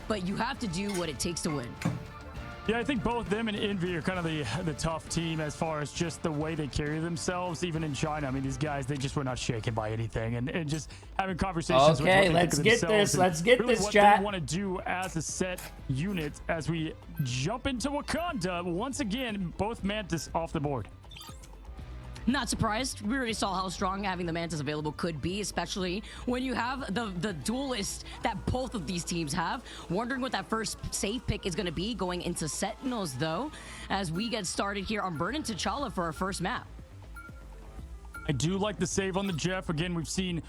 but you have to do what it takes to win. Yeah, I think both them and Envy are kind of the tough team as far as just the way they carry themselves, even in China. I mean, these guys, they just were not shaken by anything, and just having conversations. Okay, with what let's get this. Let's get really this, what chat. they want to do as a set unit as we jump into Wakanda. Once again, both Mantis off the board. Not surprised. We already saw how strong having the Mantis available could be, especially when you have the duelist that both of these teams have. Wondering what that first safe pick is going to be going into Sentinels, though, as we get started here on Burden T'Challa for our first map. I do like the save on the Jeff. Again, we've seen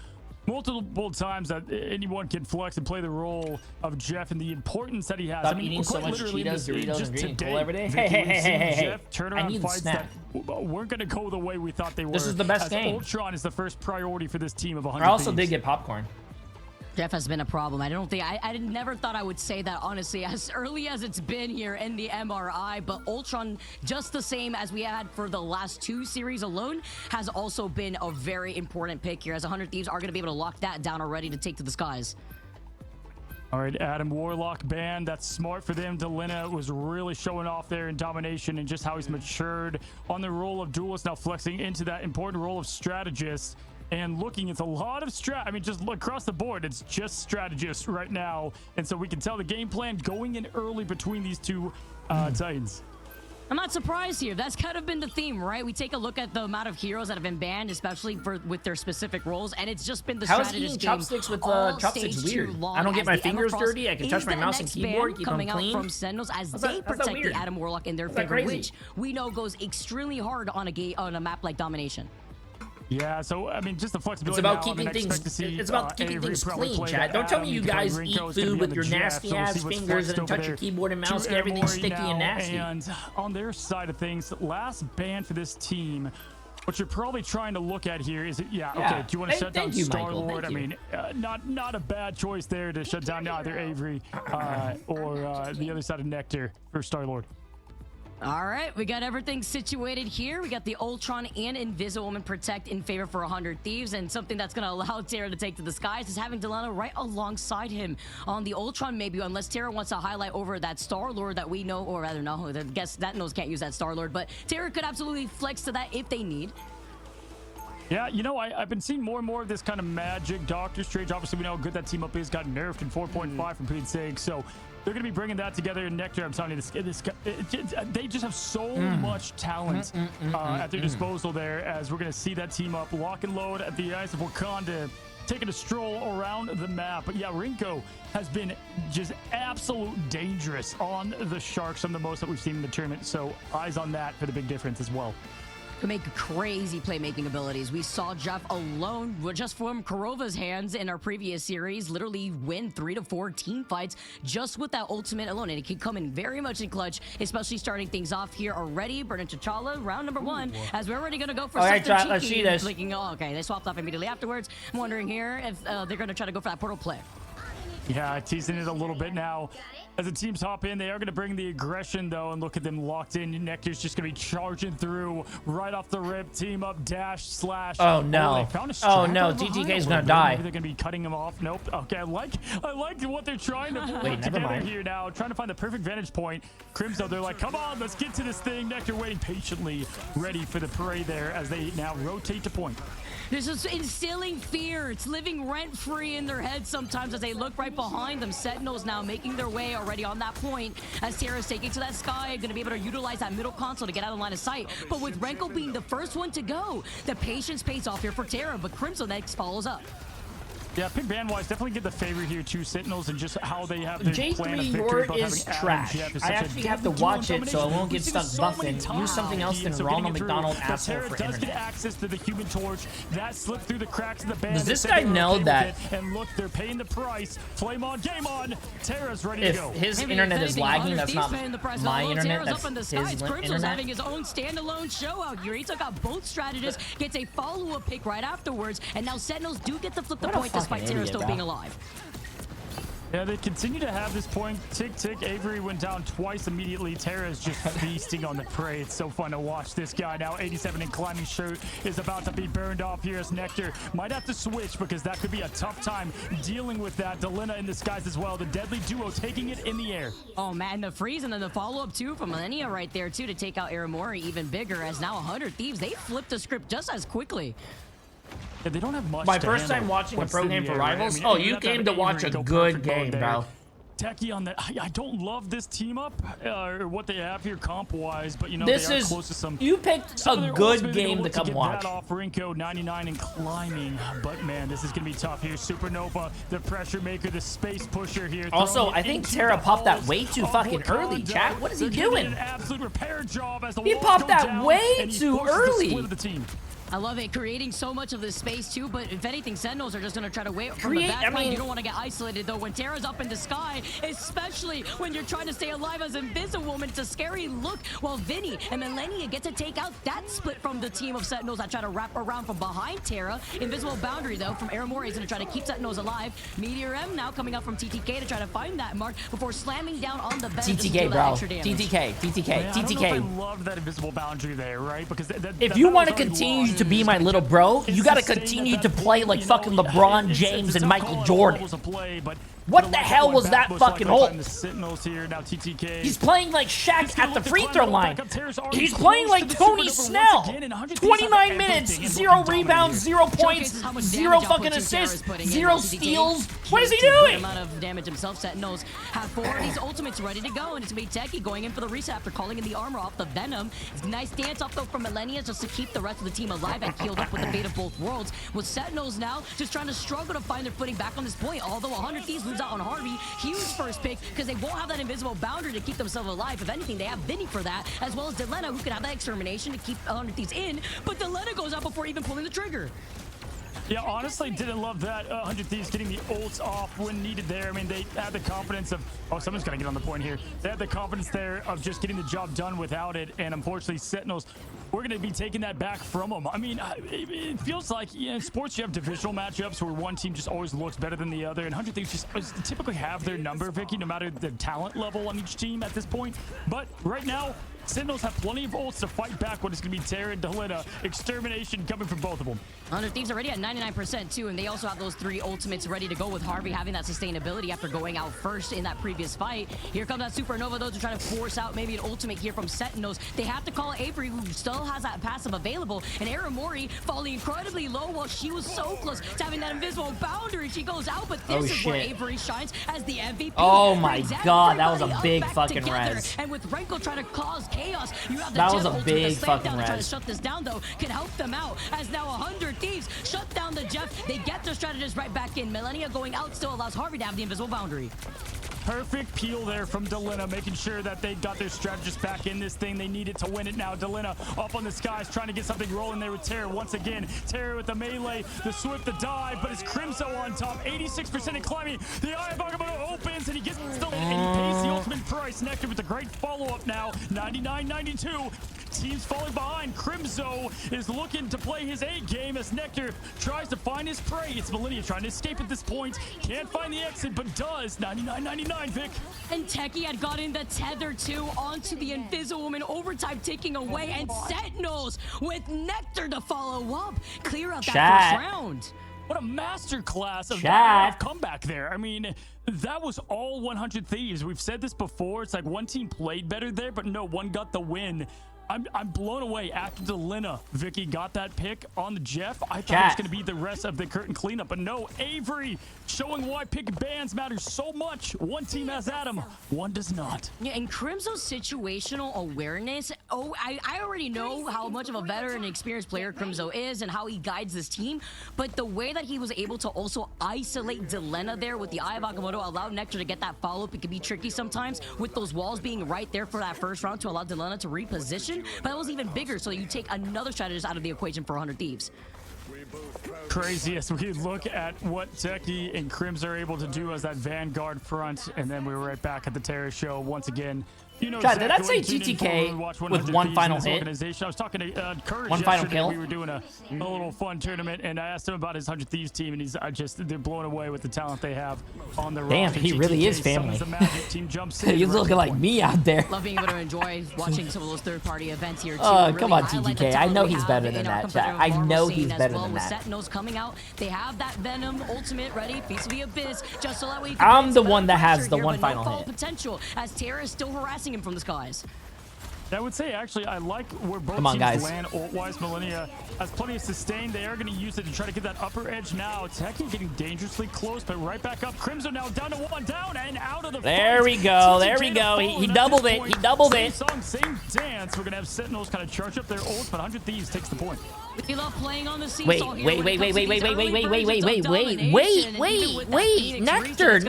multiple times that anyone can flex and play the role of Jeff and the importance that he has. Stop I mean, eating so quite much literally Cheetos, Doritos, just and green today, cool every day. Vicky, Hey, we've seen hey. Jeff turnaround fights that weren't going to go the way we thought they were. This is the best as game. Ultron is the first priority for this team of 100 I also Thieves. did get popcorn. Jeff has been a problem. I don't think I never thought I would say that, honestly, as early as it's been here in the MRI, but Ultron, just the same as we had for the last 2 series alone, has also been a very important pick here, as 100 Thieves are going to be able to lock that down already to take to the skies. All right, Adam Warlock banned. That's smart for them. Delena was really showing off there in Domination and just how he's matured on the role of duelist, now flexing into that important role of strategist. And looking, it's a lot of I mean, just look across the board, it's just strategists right now. And so we can tell the game plan going in early between these two Titans. I'm not surprised here. That's kind of been the theme, right? We take a look at the amount of heroes that have been banned, especially with their specific roles, and it's just been the How is strategist eating game chopsticks with all chopsticks stage weird? too long. I don't get As my the fingers Emma Frost dirty. I can is touch my the mouse and next keyboard, ban keep them coming out clean. from Sentinels as How's they that protect weird? the Adam Warlock in their How's that favor, crazy? which we know goes extremely hard on a map like Domination. Yeah, so I mean, just the flexibility. It's about now, keeping things. It's about keeping Avery things probably clean, play Chad. that Don't tell me Adam, you because guys Rinko's eat gonna food be on with the your Jeff, nasty so we'll ass see what's fingers flexed and then over touch your there keyboard and mouse to and everything's Emory sticky and now. nasty. And on their side of things, last ban for this team. What you're probably trying to look at here is, okay, do you want to shut down Star-Lord? I mean, not a bad choice there to shut down either Avery or the other side of Nectar for Star-Lord. All right, we got everything situated here. We got the Ultron and Invisiwoman protect in favor for 100 Thieves, and something that's going to allow Terra to take to the skies is having Delano right alongside him on the Ultron, maybe, unless Terra wants to highlight over that Star-Lord that we know, or rather, no, I guess that knows can't use that Star-Lord, but Terra could absolutely flex to that if they need. Yeah, you know, I've been seeing more and more of this kind of magic. Doctor Strange, obviously, we know how good that team up is. Got nerfed in 4.5 from Pete's sake. So they're going to be bringing that together in Nectar. I'm telling you, they just have so much talent at their disposal there, as we're going to see that team up lock and load at the Eyes of Wakanda, taking a stroll around the map. But yeah, Rinko has been just absolute dangerous on the Sharks, some of the most that we've seen in the tournament. So eyes on that for the big difference as well. To make crazy playmaking abilities. We saw Jeff alone, just from Kurova's hands in our previous series, literally win 3 to 4 team fights just with that ultimate alone. And it can come in very much in clutch, especially starting things off here already. Burden T'Challa, round number 1, as we're already going to go for something cheeky. Thinking, oh, okay, they swapped off immediately afterwards. I'm wondering here if they're going to try to go for that portal play. Yeah, teasing it a little bit now. As the teams hop in, they are going to bring the aggression, though, and look at them locked in. Nectar's just going to be charging through right off the rip. Team up, dash, slash. Oh, no. Oh, no. TTK's going to die. Maybe they're going to be cutting him off. Nope. Okay, I like what they're trying to put together here now. Trying to find the perfect vantage point. Crimson, they're like, come on, let's get to this thing. Nectar waiting patiently, ready for the parade there as they now rotate to point. This is instilling fear. It's living rent-free in their heads sometimes as they look right behind them. Sentinels now making their way already on that point as Terra's taking to that sky, going to be able to utilize that middle console to get out of line of sight. But with Renko being the first one to go, the patience pays off here for Terra, but Crimson next follows up. Yeah, pick ban-wise, definitely get the favor here to Sentinels and just how they have their plan of J3 victory. Horde is trash. I actually have to watch it so I won't get stuck buffing. Use something else than Ronald McDonald asshole for does internet. get access to the Human Torch. That slipped through the cracks of the band. Does this guy know that? And look, they're paying the price. Flame on, game on. Terra's ready to go. If his internet is lagging, that's not my internet, that's his Crimson's having internet. his own standalone show out here. He took out both strategists, gets a follow-up pick right afterwards, and now Sentinels do get to flip the point despite Terra still being alive. Yeah, they continue to have this point. Tick, tick. Avery went down twice immediately. Tara's just feasting on the prey. It's so fun to watch this guy now. 87 and climbing shirt is about to be burned off here as Nectar might have to switch because that could be a tough time dealing with that. Delina in the skies as well. The deadly duo taking it in the air. Oh, man, the freeze and then the follow-up, too, from Millennia right there, too, to take out Aramori even bigger as now 100 Thieves. They flipped the script just as quickly. Yeah, they don't have much. My first time watching a pro game for Rivals. Right? I mean, oh, you came to watch a good game, bro. Techie on that. I don't love this team up or what they have here comp wise, but you know this they are is close to some. You picked a good game to come watch. That off Rinko 99 and climbing, but man, this is gonna be tough here. Supernova, the pressure maker, the space pusher here. Also, I think Tara popped that way too fucking early, chat. What is he doing? An absolute repair job as the he popped that way too early. I love it, creating so much of this space too, but if anything, Sentinels are just going to try to wait from the back line. You don't want to get isolated though when Tara's up in the sky, especially when you're trying to stay alive as Invisible Woman. It's a scary look while Vinny and Millennia get to take out that split from the team of Sentinels that try to wrap around from behind Tara. Invisible Boundary though from Aramori is going to try to keep Sentinels alive. Meteor M now coming up from TTK to try to find that mark before slamming down on the bed. TTK, bro. TTK. I love that Invisible Boundary there, right? Because if you want to continue to be my little bro, you gotta continue to play like fucking LeBron James and Michael Jordan. What the hell was that fucking ult? He's playing like Shaq at the free throw line. He's playing like Tony Snell. 29 minutes, 0 rebounds, 0 points, 0 fucking assists, 0 steals. What is he doing? Amount of damage himself. Sentinels have 4 of these ultimates ready to go, and it's gonna be Techie going in for the reset after calling in the armor off the Venom. It's a nice dance off though from Millennia just to keep the rest of the team alive and healed up with the fate of both worlds. With Sentinels now just trying to struggle to find their footing back on this point, although 100 Thieves lose out on Harvey. Huge first pick because they won't have that invisible boundary to keep themselves alive. If anything, they have Vinny for that, as well as Delena, who can have that extermination to keep 100 Thieves in, but Delena goes out before even pulling the trigger. Yeah, honestly, didn't love that 100 Thieves getting the ults off when needed there. I mean, they had the confidence of... Oh, someone's got to get on the point here. They had the confidence there of just getting the job done without it, and unfortunately, Sentinels, we're going to be taking that back from them. I mean, it feels like in sports you have divisional matchups where one team just always looks better than the other, and 100 Thieves just typically have their number, Vicky, no matter the talent level on each team at this point. But right now, Sentinels have plenty of ults to fight back what is going to be Tara and Delena. Extermination coming from both of them. 100 Thieves already at 99% too, and they also have those 3 ultimates ready to go with Harvey having that sustainability after going out first in that previous fight. Here comes that Supernova, though, to try to force out maybe an ultimate here from Sentinels. They have to call Avery, who still has that passive available, and Aramori falling incredibly low while she was so close to having that invisible boundary. She goes out, but this is where Avery shines as the MVP. Oh my god, that was a big fucking res. And with Renko trying to cause chaos, you have the that was a big fucking res. Try to shut this down, though, can help them out as now 100 Thieves shut down the Jeff. They get their strategist right back in. Millennia going out still allows Harvey to have the invisible boundary. Perfect peel there from Delena, making sure that they got their strategist back in this thing. They needed to win it now. Delena up on the skies, trying to get something rolling there with Tara once again. Tara with the melee, the swift, the dive, but it's Crimso on top. 86% in climbing. The Eye of Agamotto opens, and he gets the lead, and he pays the ultimate price. Nectar with a great follow-up now. 99-92. Teams falling behind. Crimso is looking to play his A game as Nectar tries to find his prey. It's Millennia trying to escape at this point. Can't find the exit, but does. 99-99, Vic. And Techie had gotten the tether too onto the Invisible Woman. Overtime taking away, and Sentinels with Nectar to follow up. Clear out that first round. What a masterclass of comeback there. I mean, that was all 100 Thieves. We've said this before. It's like one team played better there, but no, one got the win. I'm blown away after Delena. Vicky got that pick on the Jeff. I thought it was going to be the rest of the curtain cleanup, but no. Avery showing why pick bans matters so much. One team has Adam, one does not. Yeah, and Crimso's situational awareness. Oh, I already know how much of a veteran and experienced player Crimso is and how he guides this team, but the way that he was able to also isolate Delena there with the Eye of Agamotto allowed Nectar to get that follow-up. It can be tricky sometimes with those walls being right there for that first round to allow Delena to reposition. But that was even bigger, so you take another strategist out of the equation for 100 Thieves. Crazy as we look at what Techie and Crims are able to do as that Vanguard front, and then we're right back at the Terror Show once again. You know, God, did that say GTK with one final hit? I was talking to Courage one final yesterday. kill? We were doing a little fun tournament, and I asked him about his 100 Thieves team, and they're blown away with the talent they have on the Damn, roster. he really is family. Team jumps in He's looking like me out there. Love being able to enjoy watching some of those third-party events here too. Oh, come on, TTK. I know he's better than that, chat. I know he's better than With that. Sentinels coming out, they have that Venom ultimate ready, Feast of the Abyss, just so that way you I'm the one that has the one final hit. Potential as Terra is still harassing him from the skies. I would say, actually, I like where both teams land ult-wise. Millennia has plenty of sustain. They are going to use it to try to get that upper edge now. Techie getting dangerously close, but right back up. Crimson now down to one, down and out of the There we go. There we go. He doubled it. He doubled it. Same song, same dance. We're going to have Sentinels kind of charge up their ults, but 100 Thieves takes the point. We love playing on the Wait, Nectar,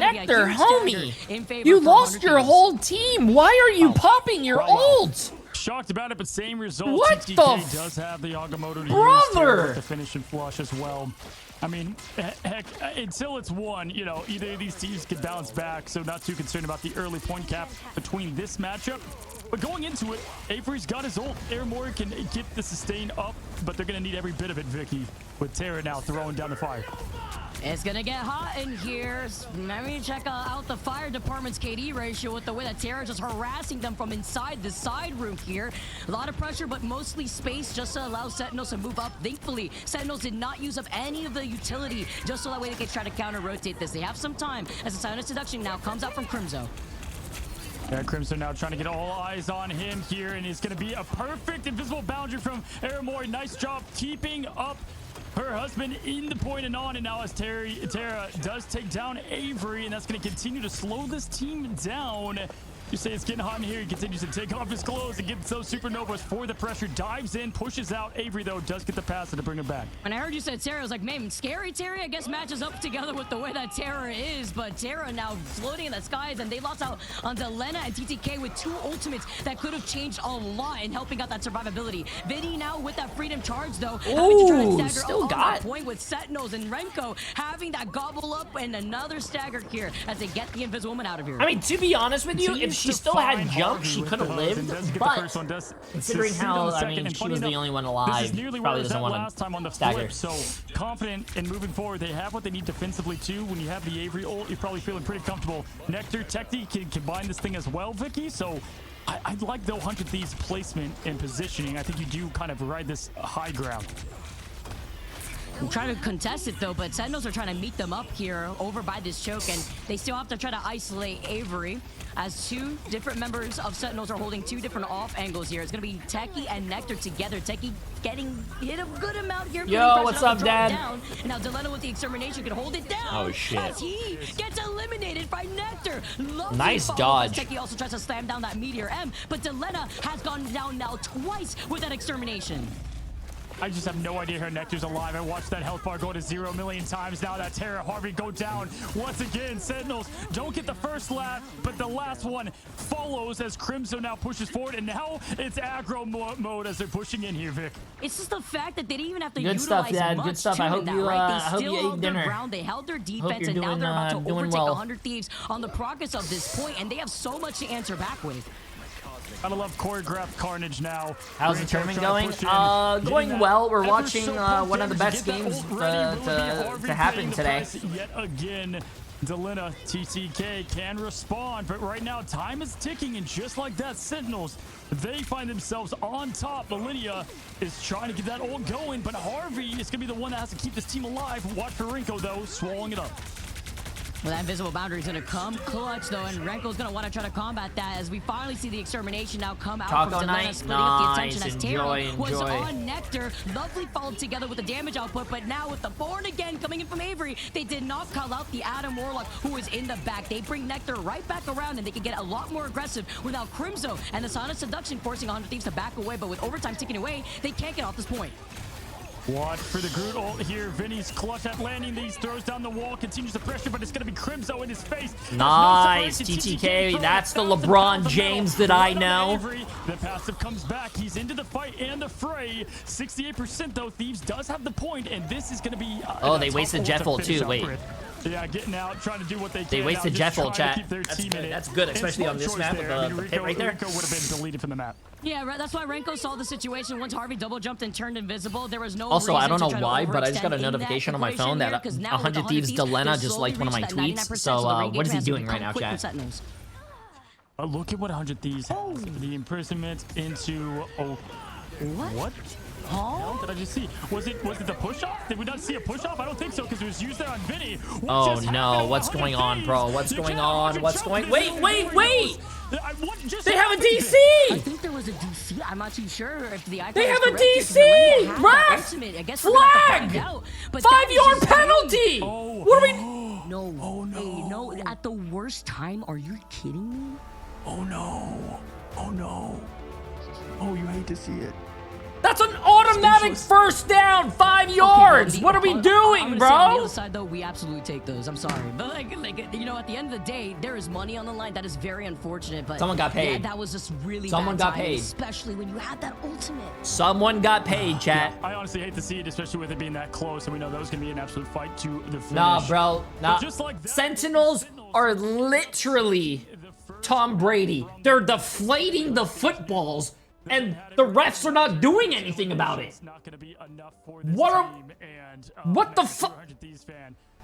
homie. You lost your whole team. Why are you popping your ult? Shocked about it, but same result. What TTK does have the Agamotto to use with the finish and flush as well. I mean, heck, until it's won, you know, either of these teams can bounce back, so not too concerned about the early point cap between this matchup. But going into it, Avery's got his ult. Airmore can get the sustain up, but they're going to need every bit of it, Vicky, with Terra now throwing down the fire. It's going to get hot in here. Let me check out the fire department's KD ratio with the way that Terra just harassing them from inside the side room here. A lot of pressure, but mostly space just to allow Sentinels to move up. Thankfully, Sentinels did not use up any of the utility just so that way they can try to counter-rotate this. They have some time as the Silent Seduction now comes out from Crimzo. Yeah, Crimson now trying to get all eyes on him here, and it's going to be a perfect invisible boundary from Aramori. Nice job keeping up her husband in the point and on, and now as Terra does take down Avery, and that's going to continue to slow this team down. You say it's getting hot in here. He continues to take off his clothes and gets those supernovas for the pressure. Dives in, pushes out. Avery, though, does get the pass to bring him back. When I heard you said Terra, I was like, man, scary Terra, I guess, matches up together with the way that Terra is. But Terra now floating in the skies, and they lost out on Delena and TTK with two ultimates that could have changed a lot in helping out that survivability. Vinny now with that freedom charge, though. Ooh, still got point with Sentinels and Renko having that gobble up and another stagger here as they get the Invisible Woman out of here. I mean, to be honest with you, if she still had jump, she could have lived. But considering how, I mean, she was the only one alive, probably doesn't want to stagger. So confident in moving forward. They have what they need defensively too. When you have the Avery ult, you're probably feeling pretty comfortable. Nectar, Techie can combine this thing as well, Vicky. So I like the 100 Thieves placement and positioning. I think you do kind of ride this high ground. I'm trying to contest it though, but Sentinels are trying to meet them up here over by this choke, and they still have to try to isolate Avery as two different members of Sentinels are holding two different off angles here. It's going to be Techie and Nectar together. Techie getting hit a good amount here. Yo, what's up, Dad? Down. And now Delena with the extermination can hold it down. Oh, shit. As he gets eliminated by Nectar. Lovely nice dodge. Techie also tries to slam down that Meteor M, but Delena has gone down now twice with that extermination. I just have no idea her Nectar's alive. I watched that health bar go to 0 a million times. Now that Terra Harvey go down once again. Sentinels don't get the first lap, but the last one follows as Crimson now pushes forward, and now it's aggro mode as they're pushing in here, Vic. It's just the fact that they didn't even have to good utilize stuff, Dad. much Good stuff. to I hope that, you, right? They I hope still you ate held their dinner. ground. They held their defense, and now they're about to overtake 100 Thieves on the progress of this point, and they have so much to answer back with. Gotta love choreographed carnage now. How's the tournament going? Going well. We're watching one of the best games to happen today. Yet again, Delena, TTK can respond, but right now time is ticking, and just like that, Sentinels, they find themselves on top. Millennia is trying to get that ult going, but Harvey is gonna be the one that has to keep this team alive. Watch for Renko though, swallowing it up. Well, that invisible boundary is going to come clutch, though, and Renko's going to want to try to combat that as we finally see the extermination now come out from Delena, splitting up the attention as Terra was on Nectar. Lovely followed together with the damage output, but now with the Born Again coming in from Avery, they did not call out the Adam Warlock, who was in the back. They bring Nectar right back around, and they can get a lot more aggressive without Crimzo and the Silent Seduction forcing 100 Thieves to back away, but with overtime ticking away, they can't get off this point. Watch for the Groot ult here. Vinny's clutch at landing these, throws down the wall, continues the pressure, but it's going to be Crimzo in his face. Nice, TTK. That's the LeBron James that I know. The passive comes back. He's into the fight and the fray. 68% though. Thieves does have the point, and this is going to be. Oh, they wasted Jeff ult too. Wait. Yeah, getting out, trying to do what they can. They wasted Jeff ult, chat. That's good, especially on this map with the pit right there. Renko would have been deleted from the map. Yeah, right. That's why Renko saw the situation. Once Harvey double jumped and turned invisible, there was no Also, reason I don't know to try to why, but I just got a overextend in notification that on my phone that equation here, 'cause now with 100 Thieves Delena they're just slowly liked one of my reaching that tweets. 99%, So, the raid what is game he has doing become right now, quick chat? with Sentinels. Look at what 100 Thieves has. The imprisonment into... Oh, what? Huh? Did I just see? Was it the push off? Did we not see a push off? I don't think so because it was used there on Vinny. Oh no, what's going on, bro? What's going on? What's going? Wait! They have a DC. I think there was a DC. I'm not too sure if the icon They have a is correct DC. here, 'cause the Lenya had that Ref! ultimate. I guess we're gonna have to find Flag! out. But that is 5-yard just penalty. Oh. What are we? No. Oh, no. Hey, no. At the worst time, are you kidding me? Oh no. Oh no. Oh, you hate to see it. That's an automatic first down, 5 yards. Okay, What are we I'm doing, gonna say on the bro? other side, though, we absolutely take those. I'm sorry, but like, you know, at the end of the day, there is money on the line. That is very unfortunate. But Someone got paid. Yeah, that was just really Someone bad got timing, paid. especially when you had that ultimate. Someone got paid, chat. I honestly hate to see it, especially with it being that close, and we know that was gonna be an absolute fight to the finish. Nah, bro. Nah. But just like that, Sentinels are literally Tom Brady. They're deflating the footballs, and the refs are not doing anything about it. What the fuck?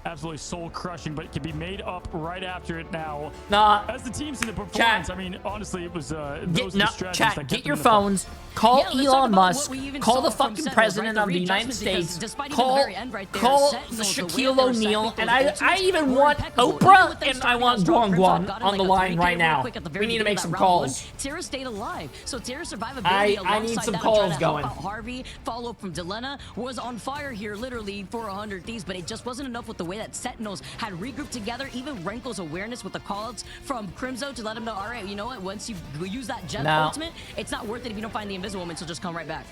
Absolutely soul crushing, but it can be made up right after it now. Nah. As the teams in the performance, Chat. I mean, honestly, it was those Chat, that get your phones. Call Yeah, let's talk Elon about Musk. what we even Call saw the from fucking Sentinels, president right? of the United readjustments, because States. despite even Call the very end right there, call Sentinels, the way Shaquille they were O'Neal, set, and those I ultimates even were want impeccable. Even Oprah, with them and I starting want out strong, Guan Crimson Guan got in on the like a line 3K right real now. quick at the We very need to beginning make of some that round one. calls. Tara stayed alive, so Tara's survivability I need alongside some that, calls trying to help going. out Harvey, follow up from Delena, was on fire here literally for 100 Thieves, but it just wasn't enough with the way that Sentinels had regrouped together. Even Renko's awareness with the callouts from Crimzo to let him know, all right, you know what, once you use that Jet ultimate, it's not worth it if you don't find the Invisible Woman, so just come right back.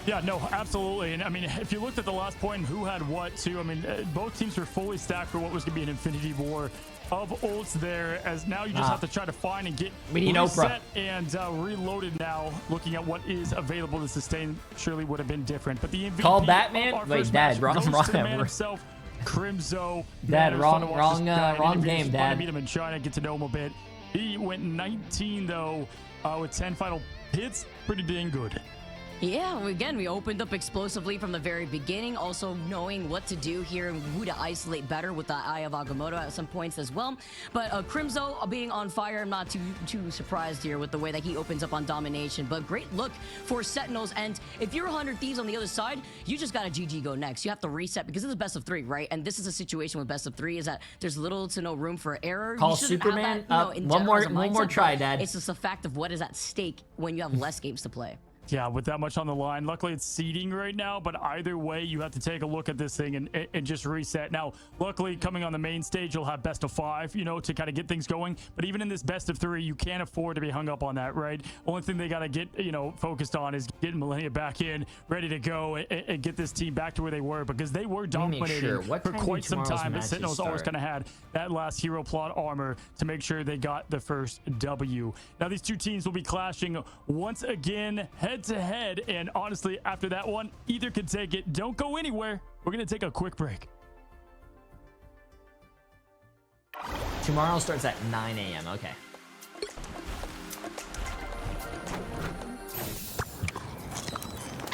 Yeah, no, absolutely. And I mean, if you looked at the last point and who had what, too, I mean, both teams were fully stacked for what was going to be an infinity war of ults there, as now you just have to try to find and get We need reset Oprah. and reloaded now. Looking at what is available to sustain surely would have been different. But the MVP Call Batman? of our Wait, first Dad, match wrong- goes to wrong- the man himself, Crimzo. Dad, Man, it was fun to wrong- watch this wrong, guy. And wrong even game, just Dad. fun to meet him and try to get to know him a bit. He went 19, though, with 10 final hits. Pretty dang good. Yeah, again, we opened up explosively from the very beginning, also knowing what to do here and who to isolate better with the Eye of Agamotto at some points as well. But Crimzo being on fire, I'm not too surprised here with the way that he opens up on Domination. But great look for Sentinels, and if you're 100 Thieves on the other side, you just got to GG go next. You have to reset because this is best of 3, right? And this is a situation with best of 3 is that there's little to no room for error. Call You shouldn't have Superman that, up. in One general as a more mindset, try, but Dad. It's just a fact of what is at stake when you have less games to play. Yeah, with that much on the line. Luckily, it's seeding right now, but either way, you have to take a look at this thing and just reset. Now, luckily, coming on the main stage, you'll have best of 5, you know, to kind of get things going. But even in this best of 3, you can't afford to be hung up on that, right? Only thing they got to get, you know, focused on is getting Millennia back in, ready to go, and get this team back to where they were, because they were dominating for quite some time. But Sentinels always kind of had that last hero plot armor to make sure they got the first W. Now, these two teams will be clashing once again, head to head, and honestly, after that one, either can take it. Don't go anywhere. We're gonna take a quick break. Tomorrow starts at 9 a.m. Okay.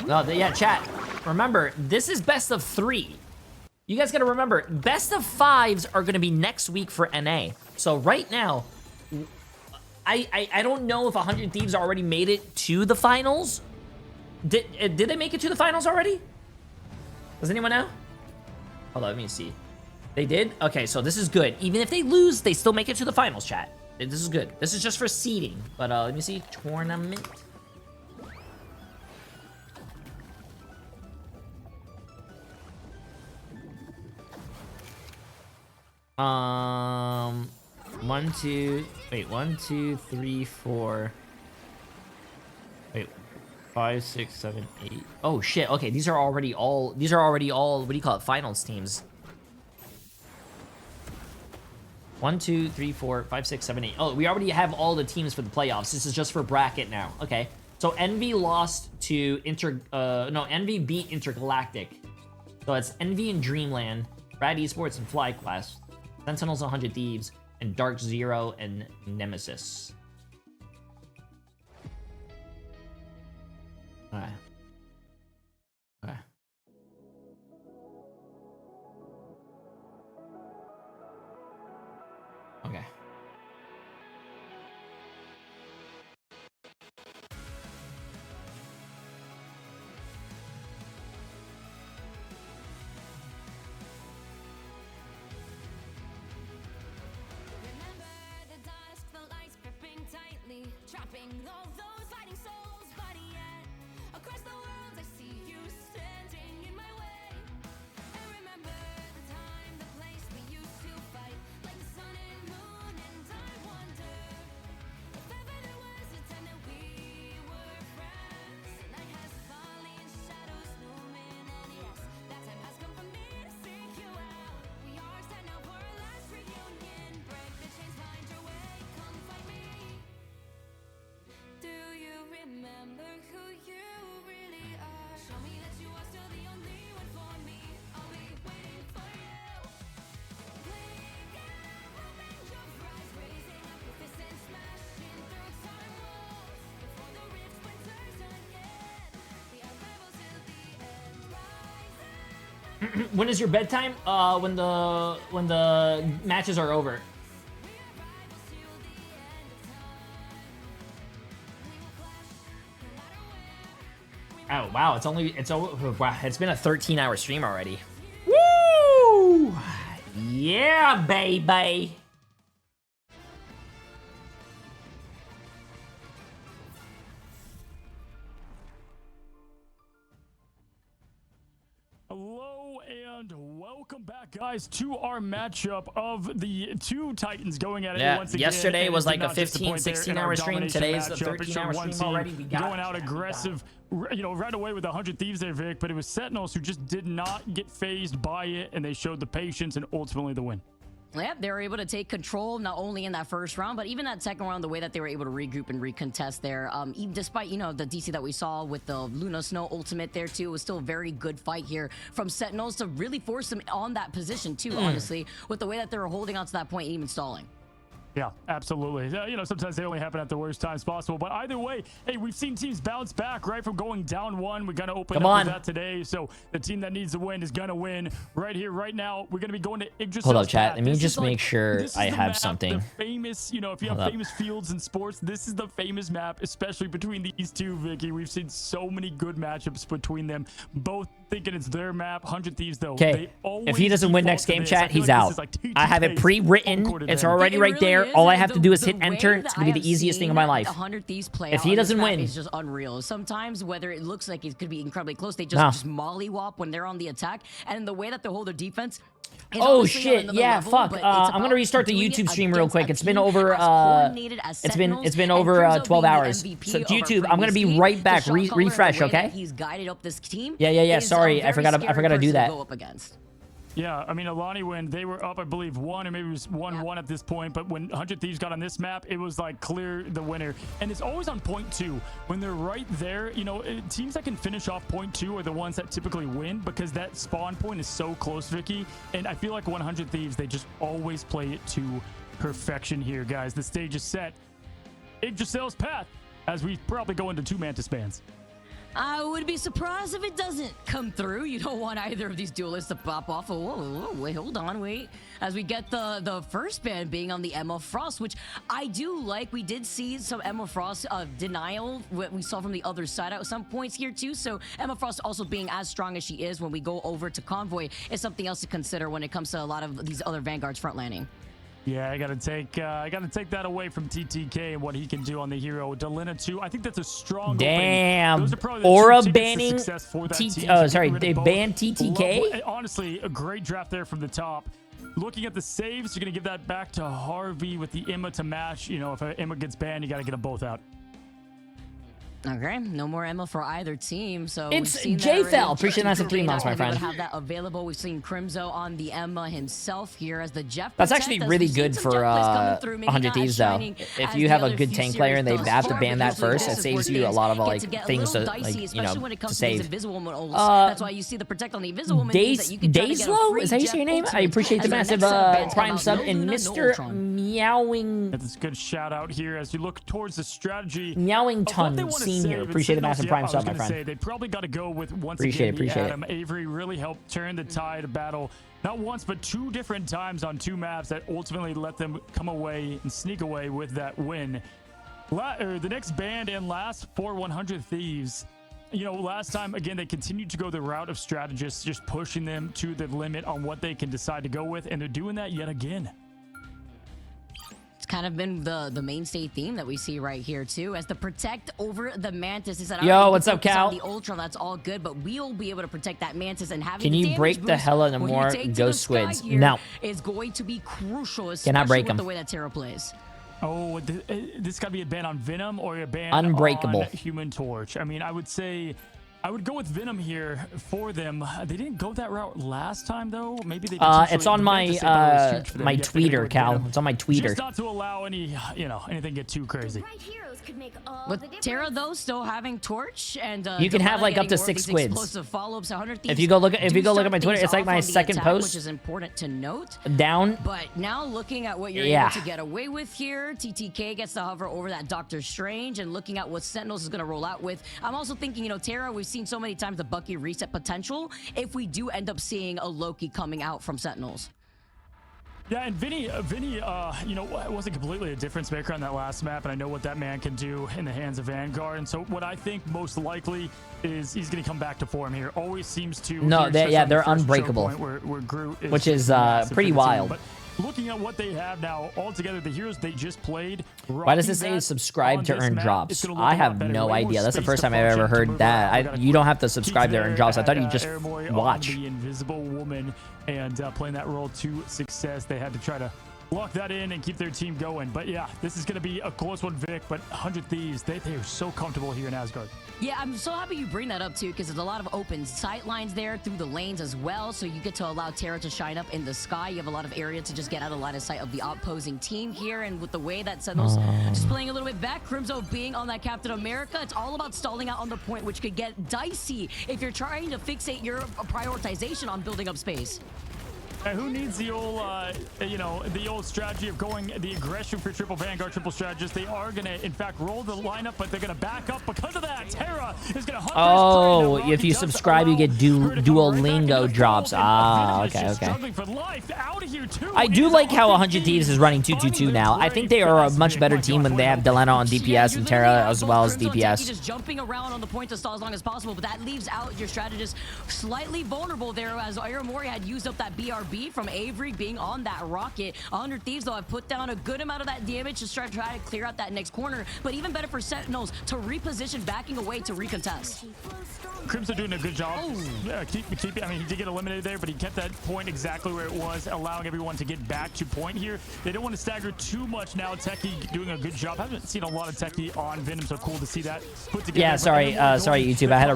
No, yeah, chat. Remember, this is best of 3. You guys gotta remember, best of 5s are gonna be next week for NA. So right now, I don't know if 100 Thieves already made it to the finals. Did they make it to the finals already? Does anyone know? Hold on, let me see. They did? Okay, so this is good. Even if they lose, they still make it to the finals, chat. This is good. This is just for seeding. But let me see. Tournament. One, two, 3, 4. Wait. 5, 6, 7, 8. Oh shit. Okay, these are already all. These are already all. What do you call it? Finals teams. 1, 2, 3, 4, 5, 6, 7, 8. Oh, we already have all the teams for the playoffs. This is just for bracket now. Okay. So Envy lost to Envy beat Intergalactic. So it's Envy and Dreamland, Rad Esports and FlyQuest, Sentinels 100 Thieves, and Dark Zero and Nemesis. Alright. Okay. Okay. Trapping all those fighting souls, but yet across the world I see you standing in my way. And remember the time, the place we used to fight, like the sun and moon. And I wonder if ever there was a time that we were friends. The night has fallen, shadows looming, and yes, that time has come for me to seek you out. We are set now for our last reunion. Break the chains, find your way, come find me. Do you remember who you really are? Show me that you are still the only one for me. I'll be waiting for you. Blink and open your eyes, raising up your fists and smashing through time walls. Before the rift splinters again, the arrival till the end. Rise and When is your bedtime? When the matches are over. Oh wow, wow, it's been a 13-hour stream already. Woo! Yeah, baby. Hello and welcome back, guys, to our matchup of the two Titans going at it once again. Yesterday was like a 15, 16 16-hour stream. Today's a 13-hour stream already. We got going out aggressive, you know, right away with the 100 Thieves there, Vic. But it was Sentinels who just did not get phased by it, and they showed the patience and ultimately the win. Yeah, they were able to take control not only in that first round, but even that second round, the way that they were able to regroup and recontest there. Even despite, you know, the DC that we saw with the Luna Snow ultimate there too, it was still a very good fight here from Sentinels to really force them on that position too, honestly, with the way that they were holding on to that point and even stalling. Yeah, absolutely. You know, sometimes they only happen at the worst times possible. But either way, hey, we've seen teams bounce back, right, from going down one. We're going to open up with that today. So the team that needs to win is going to win right here, right now. We're going to be going to Yggdrasill. Hold up, chat. Let me just make sure I have something. The famous, you know, if you have famous fields in sports, this is the famous map, especially between these two, Vicky. We've seen so many good matchups between them, both thinking it's their map. 100 Thieves, though. Okay, if he doesn't win next game, chat, he's out. I have it pre-written. It's already right there. All I have to do is hit enter. It's gonna be the easiest thing in my life. 100 Thieves play if he doesn't win, it's just unreal. Sometimes, whether it looks like it could be incredibly close, they just mollywop when they're on the attack, and the way that they hold their defense. Oh shit! Yeah, level, fuck. I'm gonna restart the YouTube stream real quick. It's been over. It's been over 12 hours. So YouTube, I'm gonna be right back. Refresh, okay? He's guided up this team. Yeah. Sorry, I forgot to do that. Yeah, I mean, Alani, when they were up, I believe, 1 or maybe it was 1-1 at this point, but when 100 Thieves got on this map, it was like clear the winner. And it's always on point 2. When they're right there, you know, teams that can finish off point 2 are the ones that typically win because that spawn point is so close, Vicky. And I feel like 100 Thieves, they just always play it to perfection here, guys. The stage is set. Yggdrasill's path as we probably go into 2 Mantis bands. I would be surprised if it doesn't come through. You don't want either of these duelists to pop off. Whoa, wait, hold on, wait. As we get the first ban being on the Emma Frost, which I do like. We did see some Emma Frost denial, what we saw from the other side at some points here too. So Emma Frost also being as strong as she is when we go over to Convoy is something else to consider when it comes to a lot of these other Vanguards front landing. Yeah, I gotta take that away from TTK and what he can do on the hero. Delina too. I think that's a strong. Damn. Those are probably the Aura two banning. They banned TTK. Honestly, a great draft there from the top. Looking at the saves, you're gonna give that back to Harvey with the Emma to match. You know, if Emma gets banned, you gotta get them both out. Okay, no more ammo for either team. So It's we've seen that J already. Fell. Appreciate that for 3 months, my We friend. would have that available. We've seen Crimzo on the Emma himself here as the Jeff. That's Protect, actually as really we've seen good some for Jeff plays coming through, maybe 100 not Thieves as though. shining If as you the have a other good few tank player and they series have thus to far, ban but that usually first, this it is where saves you a things lot of get like to get a things little to dicey, like especially when it comes to to save. these invisible woman ults. That's why you see the Protect on the invisible woman means that you can try to get a Dayslow? free Is that how you say your Jeff name? I ultimate appreciate the as the massive next set of bans come prime out. sub No and Luna, no Mr. Ultron. Meowing. That's a good shout out here as you look towards the strategy. Meowington Senior. Appreciate the massive prime sub, my friend. Say, they probably got to go with once Appreciate again. it. Adam Avery really helped turn the tide of battle. Not once, but 2 different times on 2 maps that ultimately let them come away and sneak away with that win. The next band and last for 100 Thieves. You know, last time, again, they continued to go the route of strategists, just pushing them to the limit on what they can decide to go with, and they're doing that yet again. It's kind of been the mainstay theme that we see right here too, as the Protect over the Mantis is that Yo, what's up, Cal? the Ultron, that's all good, but we'll be able to protect that Mantis and having Can the you damage break the boost hell out of when you more take to the ghost sky squids? here No. is going to be crucial, especially Cannot break with them. the way that Terra plays. Oh, this got to be a ban on Venom or a ban Unbreakable. on Human Torch. I mean, I would say I would go with Venom here for them. They didn't go that route last time, though. Maybe they. It's on my my tweeter, Cal. It's on my tweeter. Just not to allow any, anything get too crazy. Right heroes could make all With the difference. Terra though still having Torch and You can have, Delana like, up to getting more of 6 these squids. explosive follow-ups, 100 If you go look at do my start Twitter, things it's like off my on the second attack, post. which is important to note. Down. But now looking at what you're Yeah. able to get away with here, TTK gets to hover over that Doctor Strange, and looking at what Sentinels is going to roll out with. I'm also thinking, Terra, we've seen so many times the Bucky reset potential if we do end up seeing a Loki coming out from Sentinels. Yeah, and Vinny, wasn't completely a difference maker on that last map, and I know what that man can do in the hands of Vanguard. And so what I think most likely is he's going to come back to form here. Always seems to. No, especially on the they're first choke unbreakable. point where Groot is Which is, massive pretty for the team. wild. But looking at what they have now, altogether, the heroes they just played. Why does it say rocking that subscribe on to this earn map, drops? it's gonna look a I lot have better. no Way more idea. That's the space first to time I've ever function, to heard move that. around. We got You don't have to Keith subscribe to earn there drops. I at, thought you just Airboy on watch. The Invisible Woman and playing that role to success. They had to try to lock that in and keep their team going. But yeah, this is going to be a close one, Vic. But 100 Thieves, they are so comfortable here in Asgard. Yeah, I'm so happy you bring that up too, because there's a lot of open sight lines there through the lanes as well. So you get to allow Terra to shine up in the sky. You have a lot of area to just get out of line of sight of the opposing team here. And with the way that Sentinels just playing a little bit back, Crimzo being on that Captain America, it's all about stalling out on the point, which could get dicey if you're trying to fixate your prioritization on building up space. And who needs the old, the old strategy of going the aggression for triple Vanguard, triple strategist? They are going to, in fact, roll the lineup, but they're going to back up because of that. Terra is going to hunt Oh, if you subscribe, you get Duolingo drops. Ah, okay. I do like how 100 Thieves is running 2-2-2 now. I think they are a much better team when they have Delana on DPS and Terra as well as DPS. Just jumping around on the point to stall as long as possible, but that leaves out your strategist slightly vulnerable there, as Iramori had used up that BRB from Avery being on that rocket. 100 Thieves, though, have put down a good amount of that damage to try to clear out that next corner, but even better for Sentinels to reposition, backing away to recontest. Crimson doing a good job. I mean, he did get eliminated there, but he kept that point exactly where it was, allowing everyone to get back to point here. They don't want to stagger too much now. Techie doing a good job. I haven't seen a lot of Techie on Venom, so cool to see that put together. Yeah, sorry YouTube. I had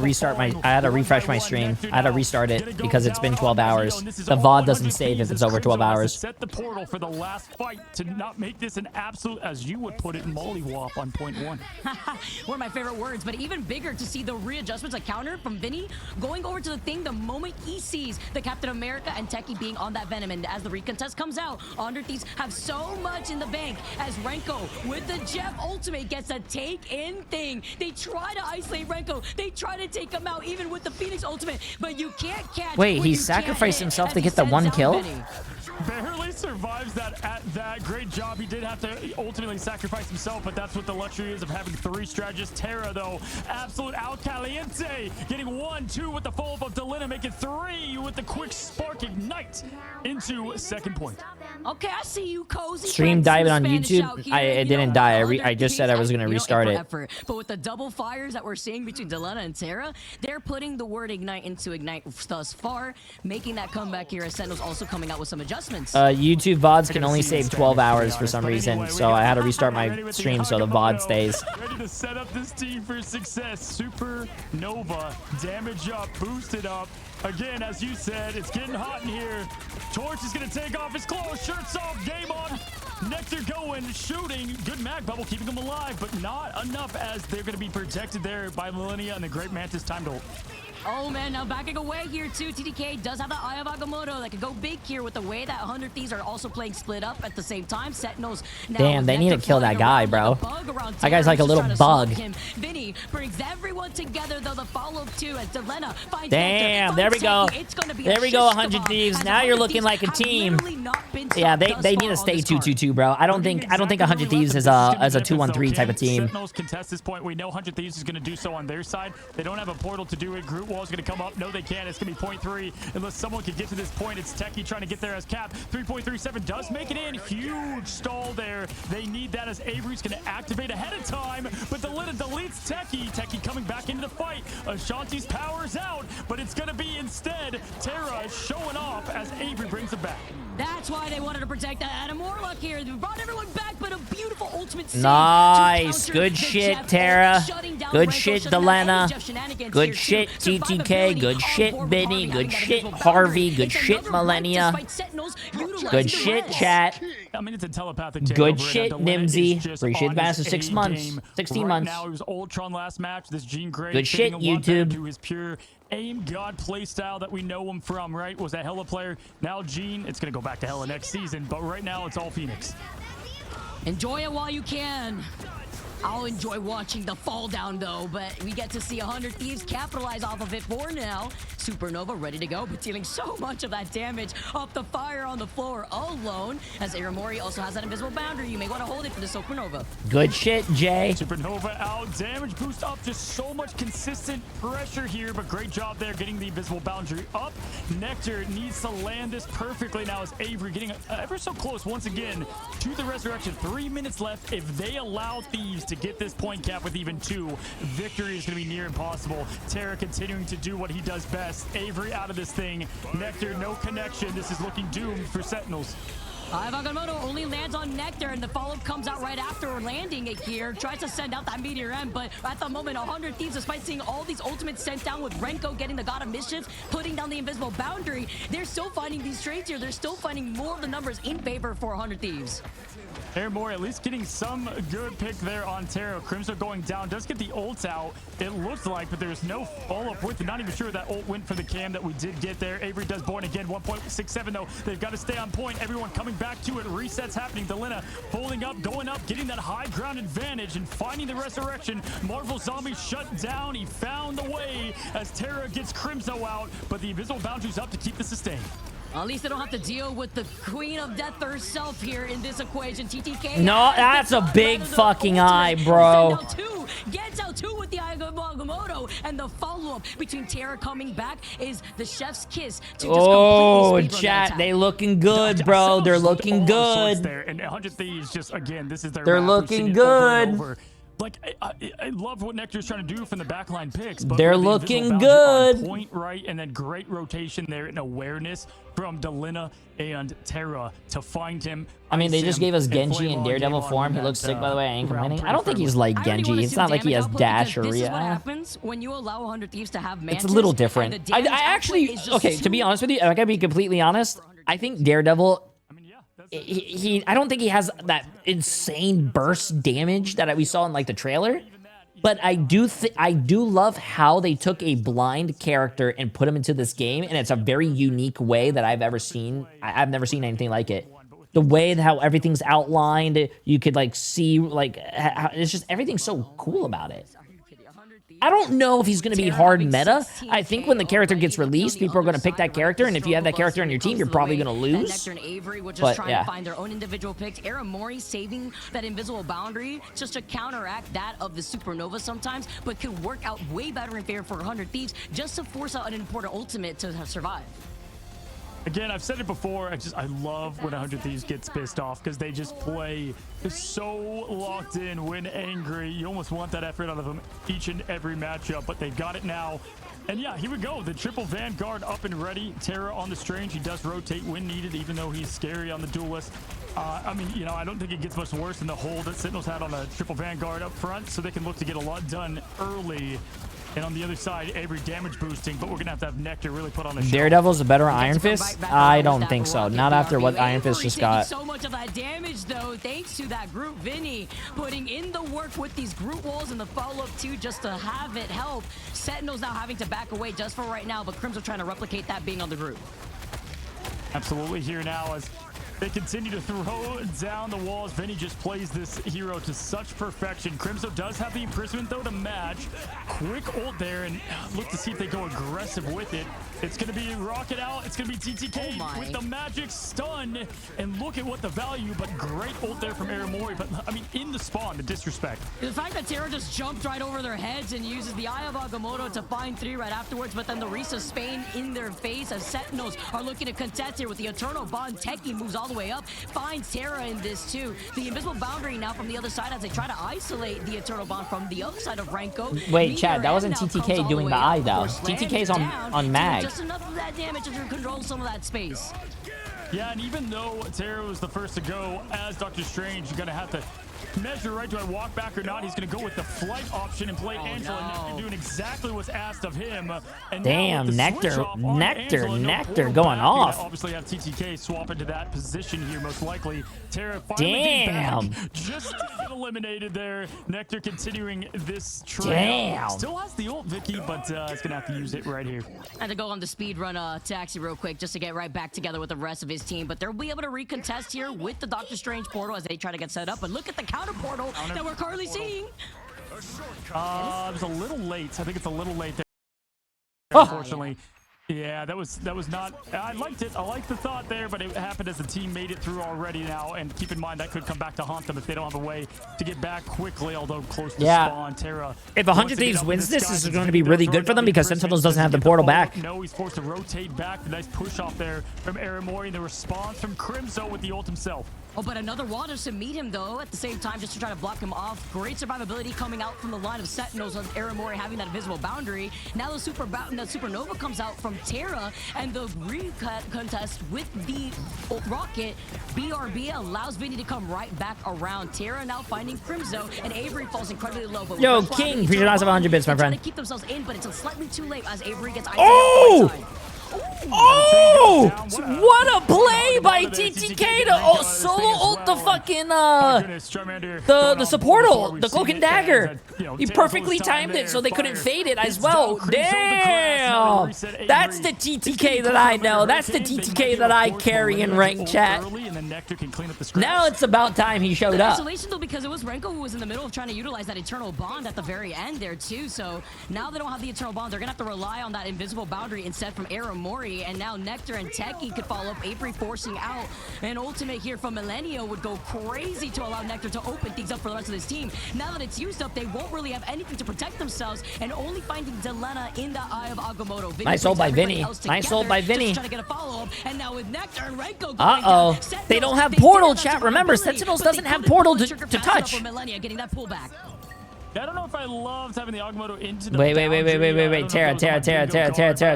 to refresh my stream. I had to restart it because it's been 12 hours. The VOD doesn't save if it's over 12 hours. Set the portal for the last fight to not make this an absolute, as you would put it, mollywop on point 1. One of my favorite words, but even bigger to see the readjustments, a counter from Vinny going over to the thing the moment he sees the Captain America and Techie being on that Venom. And as the recontest comes out, 100 Thieves have so much in the bank as Renko with the Jeff ultimate gets a take in thing. They try to isolate Renko. They try to take him out even with the Phoenix ultimate, but you can't catch. Wait, what he you sacrificed can't himself hit to as get he the sends one out kill? Vinny. Barely survives that at that. Great job. He did have to ultimately sacrifice himself, but that's what the luxury is of having 3 strategists. Terra, though, absolute al caliente, getting 1-2 with the follow-up of Delina, making 3 with the quick spark ignite into second point. Okay, I see you, Cozy. Stream diving on Spanish YouTube. out here. It didn't die. I just said I was going to restart it. Effort. But with the double fires that we're seeing between Delana and Terra, they're putting the word ignite into ignite thus far, making that comeback here as Sentinels also coming out with some adjustments. YouTube VODs can only save 12 hours for some reason, so I had to restart my stream so the VOD stays. Ready to set up this team for success. Supernova, damage up, boosted up. Again, as you said, it's getting hot in here. Torch is going to take off his clothes, shirts off, game on. Nectar going, shooting. Good mag bubble, keeping them alive, but not enough as they're going to be protected there by Millennia and the Great Mantis time to... Oh man, now backing away here too. TTK does have the Eye of Agamotto that could go big here with the way that 100 Thieves are also playing split up at the same time. Sentinels now. Damn, they need to kill that guy, bro. That guy's like a little bug. Vinny brings everyone together though. The follow-up too as Delena finds Damn, there we go. There we go, 100 Thieves. Now you're looking like a team. Yeah, they need to stay 2-2-2, bro. I don't think 100 Thieves is a 2-1-3 type of team. Sentinels contest this point. We know 100 Thieves is going to do so on their side. They don't have a portal to do it. Group wall is going to come up. No, they can't. It's going to be 0.3. Unless someone can get to this point, it's Techie trying to get there as Cap. 3.37 does make it in. Huge stall there. They need that as Avery's going to activate ahead of time, but Delena deletes Techie. Techie coming back into the fight. Ashanti's power is out, but it's going to be instead Terra showing off as Avery brings it back. That's why they wanted to protect that Adam Warlock here. They brought everyone back, but a beautiful ultimate save. Nice. Good shit, Terra. Good shit, Delena. Good shit, TTK. Good shit, Benny. Good shit, Harvey. Good shit, Millennia. Good shit, chat. I mean, it's a telepathic good shit, Nimsy. Appreciate the mass of 6 months. 16 months. Now it was Ultron last match. This Jean Grey. Good shit, YouTube. To his pure aim god playstyle that we know him from, right? Was a Hella player. Now Jean, it's going to go back to Hella next season, but right now it's all Phoenix. Enjoy it while you can. I'll enjoy watching the fall down though, but we get to see 100 Thieves capitalize off of it for now. Supernova ready to go, but dealing so much of that damage off the fire on the floor alone. As Aramori also has that invisible boundary, you may want to hold it for the Supernova. Good shit, Jay. Supernova out, damage boost up, just so much consistent pressure here, but great job there getting the invisible boundary up. Nectar needs to land this perfectly now as Avery getting ever so close once again to the resurrection. 3 minutes left. If they allow Thieves to get this point cap with even 2, victory is going to be near impossible. Terra continuing to do what he does best. Avery out of this thing. Nectar, no connection. This is looking doomed for Sentinels. Agamotto only lands on Nectar, and the follow-up comes out right after landing it here. Tries to send out that Meteor M, but at the moment, 100 Thieves, despite seeing all these ultimates sent down with Renko getting the God of Mischief, putting down the invisible boundary, they're still finding these trades here. They're still finding more of the numbers in favor for 100 Thieves. Airmore at least getting some good pick there on Terra. Crimson going down, does get the ult out, it looks like, but there's no follow-up with it. Not even sure that ult went for the cam that we did get there. Avery does born again, 1.67 though. They've got to stay on point. Everyone coming back to it. Resets happening. Delena folding up, going up, getting that high ground advantage and finding the resurrection. Marvel Zombie shut down. He found the way as Terra gets Crimson out, but the invisible boundary's up to keep the sustain. At least they don't have to deal with the Queen of Death herself here in this equation. TTK. No, that's a big fucking eye, bro. Gets out two with the Eye of Agamotto, and the follow-up between Terra coming back is the chef's kiss to just completely chat, they looking good, bro. They're looking good. And 100 Thieves just, again, this is their They're looking good. Like, I love what Nectar's trying to do from the backline picks. But they're looking good. Point right, and then great rotation there and awareness from Delena and Terra to find him. I mean, they just gave us Genji in Daredevil form. He looks sick, by the way. I ain't complaining. I don't think he's like Genji. It's not like he has dash or This is what happens when you allow 100 Thieves to have Mantis. It's a little different. I actually, okay, to be honest with you, I gotta be completely honest. I think Daredevil, I don't think he has that insane burst damage that we saw in like the trailer, but I do love how they took a blind character and put him into this game, and it's a very unique way that I've ever seen. I've never seen anything like it. The way that how everything's outlined, you could like see like how, it's just everything's so cool about it. I don't know if he's going to be hard meta. I think when the character gets released, people are going to pick that character, and if you have that character on your team, you're probably going to lose. Nectar and Avery were just trying to find their own individual picks. Aramori saving that invisible boundary just to counteract that of the Supernova sometimes, but could work out way better in favor for 100 Thieves just to force out an important ultimate to survive. Again, I've said it before. I love when 100 Thieves gets pissed off because they just play so locked in when angry. You almost want that effort out of them each and every matchup, but they've got it now. And yeah, here we go. The triple Vanguard up and ready. Terra on the Strange. He does rotate when needed, even though he's scary on the Duelist. I mean, you know, I don't think it gets much worse than the hold that Sentinels had on the triple Vanguard up front, so they can look to get a lot done early. And on the other side, Avery damage boosting, but we're going to have Nectar really put on a show. Daredevil's a better Iron Fist? I don't think so. Not after what Iron Fist just got. So much of that damage, though, thanks to that group. Vinny putting in the work with these group walls and the follow-up, too, just to have it help. Sentinels now having to back away just for right now, but Crimson trying to replicate that being on the group. Absolutely here now as they continue to throw down the walls. Vinny just plays this hero to such perfection. Crimson does have the imprisonment, though, to match. Quick ult there, and look to see if they go aggressive with it. It's going to be Rocket out. It's going to be TTK with the magic stun. And look at what the value, but great ult there from Aramori. But, I mean, in the spawn, the disrespect. The fact that Terra just jumped right over their heads and uses the Eye of Agamotto to find 3 right afterwards, but then the Risa Spain in their face as Sentinels are looking to contest here with the Eternal Bond. Teki moves all the way up, finds Terra in this too. The invisible boundary now from the other side as they try to isolate the Eternal Bond from the other side of Renko. Wait, Chad, that wasn't TTK doing the eye, though. TTK's on Mag. Just enough of that damage to control some of that space. Yeah, and even though Terra was the first to go, as Doctor Strange, you're going to have to measure, right? Do I walk back or not? He's going to go with the flight option and play Angela. No. Nectar doing exactly what's asked of him. And damn, Nectar going off. Obviously have TTK swap into that position here, most likely. Terra finally back, just get eliminated there. Nectar continuing this trail. Damn. Still has the ult, Vicky, but it's going to have to use it right here. And to go on the speed run taxi real quick just to get right back together with the rest of his team. But they'll be able to recontest here with the Doctor Strange portal as they try to get set up. But look at the counter portal that we're currently seeing. It was a little late. I think it's a little late there. Oh. Unfortunately. Yeah, that was not. I liked it. I liked the thought there, but it happened as the team made it through already now. And keep in mind that could come back to haunt them if they don't have a way to get back quickly. Although close to spawn, Terra. If 100 Thieves wins this is going to be really good for them because Sentinels doesn't have the portal back. No, he's forced to rotate back. The nice push off there from Aramori. The response from Crimson with the ult himself. Oh, but another Waters to meet him, though, at the same time, just to try to block him off. Great survivability coming out from the line of Sentinels of Aramori having that invisible boundary. Now the Supernova comes out from Terra, and the contest with the Rocket. BRB allows Vinny to come right back around. Terra now finding Crimzo, and Avery falls incredibly low. But yo, King, appreciate the 100 bits, my friend. Trying to keep themselves in, but it's slightly too late as Avery gets Oh! What a play by TTK to solo ult the fucking the support ult, the cloak and dagger. He perfectly timed it so they couldn't fade it as well. Damn! That's the TTK that I know. That's the TTK that I carry in rank chat. Now it's about time he showed up. Isolation though, because it was Renko who was in the middle of trying to utilize that Eternal Bond at the very end there too. So now they don't have the Eternal Bond. They're gonna have to rely on that invisible boundary instead from Aramori. And now Nectar and Teki could follow up. Avery forcing out an ultimate here from Millennial would go crazy to allow Nectar to open things up for the rest of this team. Now that it's used up, they won't really have anything to protect themselves, and only finding Delena in the Eye of Agamotto. Nice hold by Vinny. Nice hold by Vinny. Trying to get a follow-up, and now with Nectar and Renko uh-oh. They don't have portal, chat. Remember, Sentinels doesn't have portal to touch. Getting that pullback. I don't know if I loved having the Agamotto into the Wait. Terra.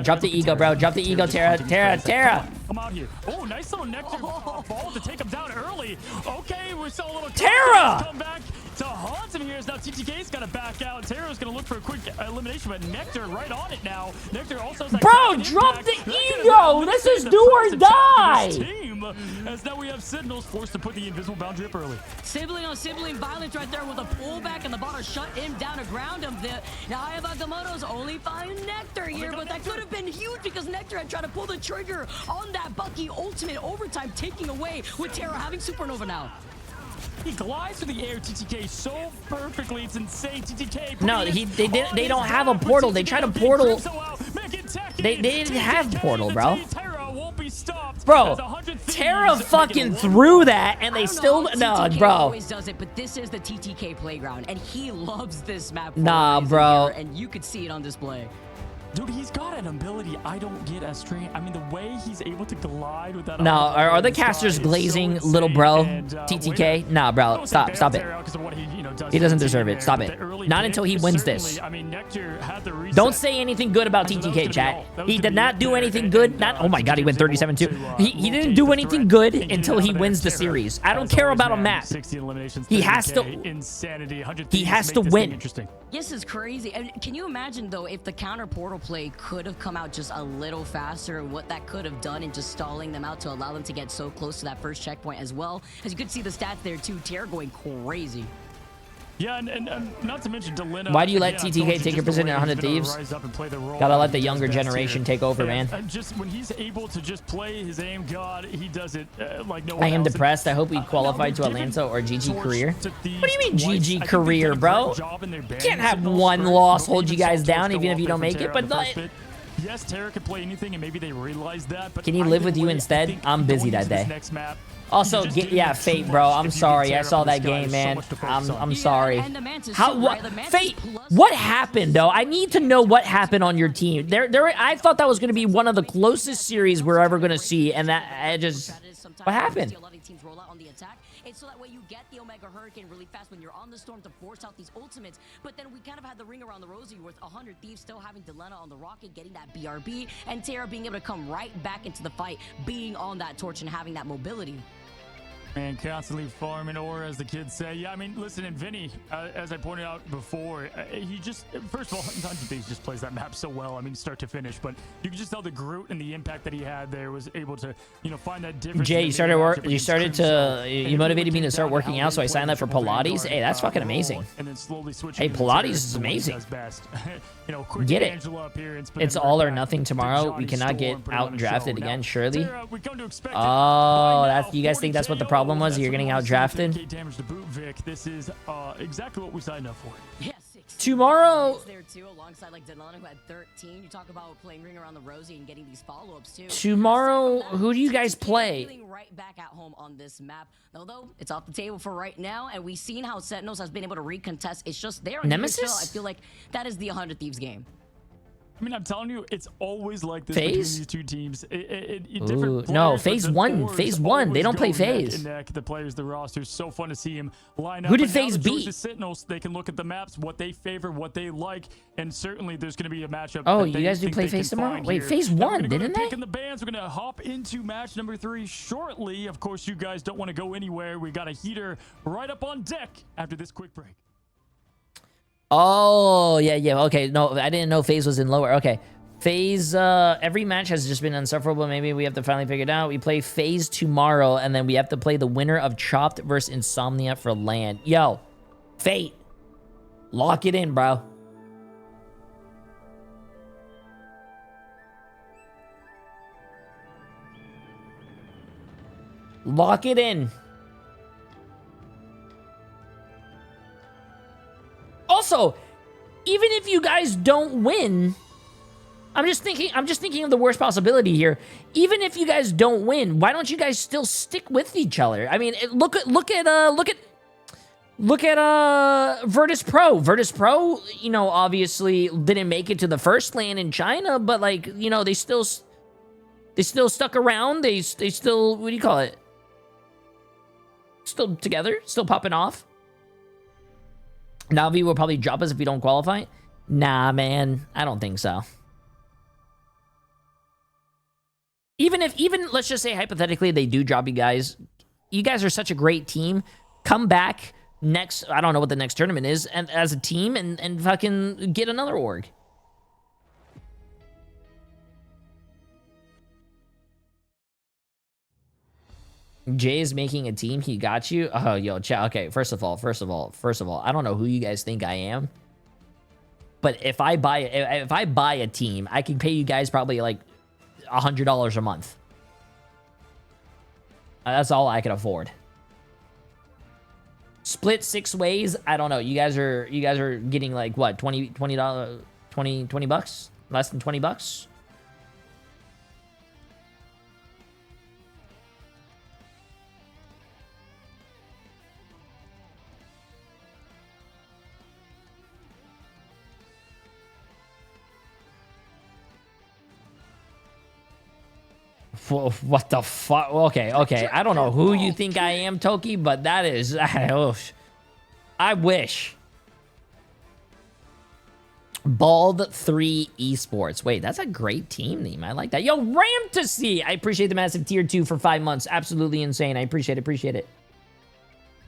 Drop the ego, bro. Drop the ego, Terra. Come out here. Oh, nice little Nectar ball to take him down early. Okay, we saw a little Terra come back to haunt him here. Now TTK's got to back out. Terra's going to look for a quick elimination, but Nectar right on it now. Nectar also has that bro, drop the ego. This is do or die. As now we have Sentinels forced to put the invisible boundary up early. Sibling on sibling violence right there with a pullback, and the bottom shut him down to ground him. The Eye of Agamotto's only find Nectar here, but that could have been huge because Nectar had tried to pull the trigger on that Bucky ultimate overtime, taking away with Terra having Supernova now. He glides through the air, TTK, so perfectly. It's insane. TTK. No, they don't have a portal. They tried to portal. They didn't have portal, bro. Bro, Terra fucking threw that, and they still bro. Always does it, but this is the TTK playground, and he loves this map. Nah, bro. And you could see it on display. Dude, he's got an ability I don't get as strange. I mean, the way he's able to glide with that. No, are the casters glazing, little bro? TTK? Nah, bro. Stop it. He doesn't deserve it. Stop it. Not until he wins this. I mean, Nectar had the reset. Don't say anything good about TTK, chat. He did not do anything good. Oh my god, he went 37-2. He didn't do anything good until he wins the series. I don't care about a map. He has to. He has to win. This is crazy. And can you imagine though if the counter portal play could have come out just a little faster, and what that could have done in just stalling them out to allow them to get so close to that first checkpoint as well? As you could see the stats there too, Terra going crazy. Yeah, and not to mention Delina. Why do you let TTK take your position at 100 Thieves? Gotta let the younger generation take over, man. Just when he's able to just play his aim god, he does it like no one I am else. depressed. I hope we qualify to Atlanta or GG career. What do you mean GG career, bro? You can't have one loss hold you guys down even if you don't make it. But yes, Terra can play anything, and maybe they realize that. But can he live with you instead? I'm busy that day. Also, yeah, Fate, bro. I'm sorry. I saw that game, man. I'm sorry. How? Fate? What happened, though? I need to know what happened on your team. I thought that was going to be one of the closest series we're ever going to see, and that I just. What happened? It's so that way you get the Omega Hurricane really fast when you're on the storm to force out these ultimates. But then we kind of had the ring around the rosy with 100 Thieves still having Delena on the rocket, getting that BRB, and Terra being able to come right back into the fight, being on that torch and having that mobility. And constantly farming ore, as the kids say. Yeah, I mean, listen, and Vinny, as I pointed out before, he just, first of all, he just plays that map so well. I mean, start to finish. But you can just tell the Groot and the impact that he had there was able to, find that difference. Jay, you motivated me to start working out, so I signed up for Pilates. Hey, that's fucking amazing. And then slowly hey, Pilates is amazing. Get it. It's all or nothing tomorrow. We cannot get out drafted again, surely. Oh, you guys think that's what the problem was? You're getting out drafted. This is exactly what we signed up for. Tomorrow. There too, alongside like Delana, who had 13. You talk about playing ring around the rosy and getting these follow-ups too. Tomorrow, who do you guys play? Right back at home on this map. Although it's off the table for right now, and we've seen how Sentinels has been able to recontest. It's just there. Nemesis? I feel like that is the 100 Thieves game. I mean, I'm telling you, it's always like this between these two teams. No, phase one. They don't play phase. The players, the roster, so fun to see him line up. Who did phase beat? The Sentinels, they can look at the maps, what they favor, what they like, and certainly there's going to be a matchup. Oh, you guys do play phase tomorrow? Wait, phase one, didn't they? The bands, we're going to hop into match number 3 shortly. Of course, you guys don't want to go anywhere. We got a heater right up on deck after this quick break. Oh, yeah. Okay, no, I didn't know phase was in lower. Okay. Phase, every match has just been insufferable. Maybe we have to finally figure it out. We play phase tomorrow, and then we have to play the winner of Chopped versus Insomnia for land. Yo, Fate. Lock it in, bro. Lock it in. Also, even if you guys don't win, I'm just thinking of the worst possibility here. Even if you guys don't win, why don't you guys still stick with each other? I mean, look at Virtus Pro. Virtus Pro, obviously didn't make it to the first LAN in China, but like, they still stuck around. They still, what do you call it? Still together, still popping off. Navi will probably drop us if we don't qualify. Nah, man, I don't think so. Even let's just say hypothetically they do drop you guys. You guys are such a great team. Come back next, I don't know what the next tournament is, and as a team and fucking get another org. Jay is making a team. He got you. Oh, yo, chat. Okay, first of all, I don't know who you guys think I am, but if I buy a team, I can pay you guys probably like $100 a month. That's all I can afford. Split 6 ways. I don't know. You guys are getting like what, $20 bucks? Less than $20? What the fuck? Okay. I don't know who you think I am, Toki, but that is... I wish. Bald 3 Esports. Wait, that's a great team name. I like that. Yo, Ramtasy! I appreciate the massive tier 2 for 5 months. Absolutely insane. I appreciate it.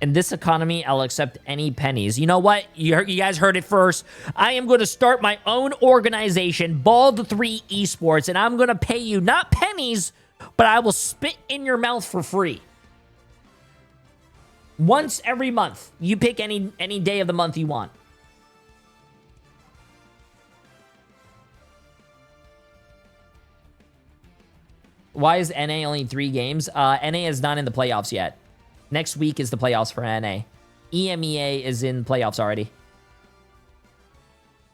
In this economy, I'll accept any pennies. You know what? You guys heard it first. I am going to start my own organization, Bald 3 Esports, and I'm going to pay you not pennies, but I will spit in your mouth for free. Once every month. You pick any day of the month you want. Why is NA only 3 games? NA is not in the playoffs yet. Next week is the playoffs for NA. EMEA is in playoffs already.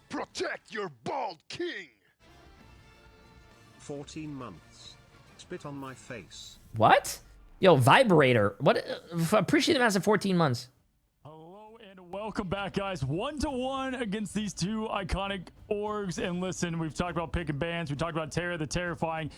Protect your bald king! 14 months. Spit on my face. What? Yo, Vibrator. What? Appreciate the massive 14 months. Hello and welcome back, guys. 1-1 against these two iconic orgs. And listen, we've talked about picking bans. We talked about Terra the Terrifying.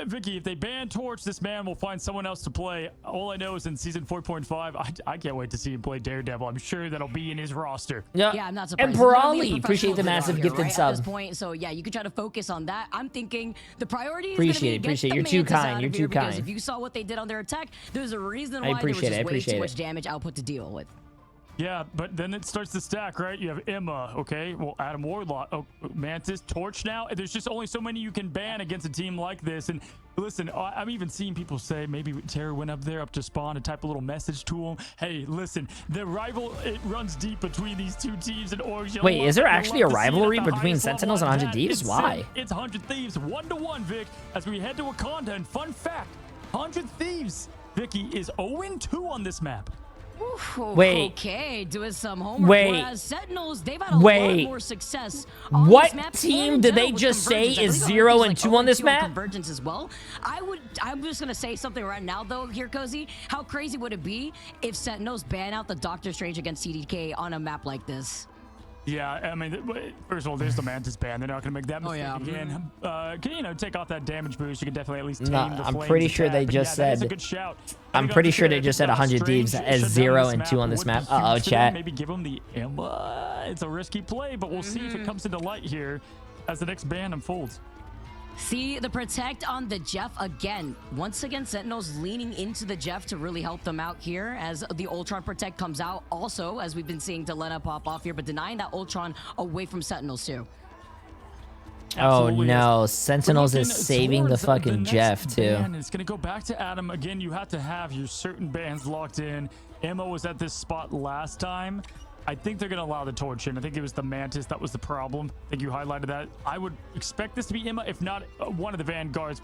Vicky, if they ban Torch, this man will find someone else to play. All I know is in season 4.5, I can't wait to see him play Daredevil. I'm sure that'll be in his roster. Yeah, I'm not surprised. Emperali, appreciate the massive here, gifted right, sub. At this point, so yeah, you could try to focus on that. I'm thinking the priority is Appreciate it. You're too kind. You're too kind. If you saw what they did on their attack, there's a reason why I appreciate there was it. just way too much damage output to deal with. Yeah, but then it starts to stack, right? You have Emma, okay? Well, Adam Warlock, oh, Mantis, Torch now. There's just only so many you can ban against a team like this. And listen, I'm even seeing people say maybe Terra went up there up to spawn and type a little message to him. Hey, listen, the rival, it runs deep between these two teams and orgs. Wait, is there actually a rivalry between Sentinels and 100 Thieves? Why? It's 100 Thieves, 1-1, Vic, as we head to Wakanda. And fun fact, 100 Thieves, Vicky, is 0-2 on this map. Wait. Okay, doing some homework. Wait. Whereas Sentinels, they've had a lot more success on What this map team and did they with just say Convergence. is I believe 0-2 on this 0-2 map? Convergence as well. I'm just gonna say something right now though here, Cozy. How crazy would it be if Sentinels ban out the Doctor Strange against CDK on a map like this? Yeah, I mean, first of all, there's the Mantis ban. They're not going to make that mistake again. Can you take off that damage boost? You can definitely at least tame the I'm Flames pretty sure attack. they But just yeah, that is said. a good shout. I'm pretty sure they just said 100 Thieves as 0-2 on this map. Uh-oh, chat. Maybe give them the Emma. It's a risky play, but we'll see if it comes into light here as the next ban unfolds. See the protect on the Jeff again. Once again, Sentinels leaning into the Jeff to really help them out here as the Ultron protect comes out. Also, as we've been seeing Delena pop off here, but denying that Ultron away from Sentinels too. Absolutely. Oh no, Sentinels is saving the fucking Jeff too. It's gonna go back to Adam again. You have to have your certain bans locked in. Emma was at this spot last time. I think they're gonna allow the Torch in. I think it was the Mantis that was the problem. I think you highlighted that. I would expect this to be Emma, if not one of the Vanguards,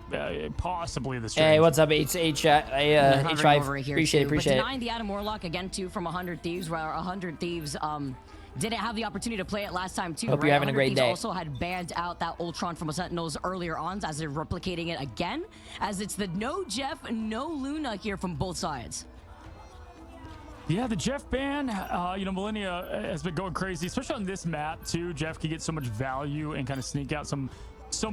possibly the Strange. Hey, what's up, H5? Appreciate it. But denying the Adam Warlock again too from 100 Thieves, where 100 Thieves didn't have the opportunity to play it last time too. Hope you're having a great day. Also had banned out that Ultron from Sentinels earlier on, as they're replicating it again, as it's the no Jeff, no Luna here from both sides. Yeah, the Jeff ban, Millennia has been going crazy, especially on this map too. Jeff can get so much value and kind of sneak out some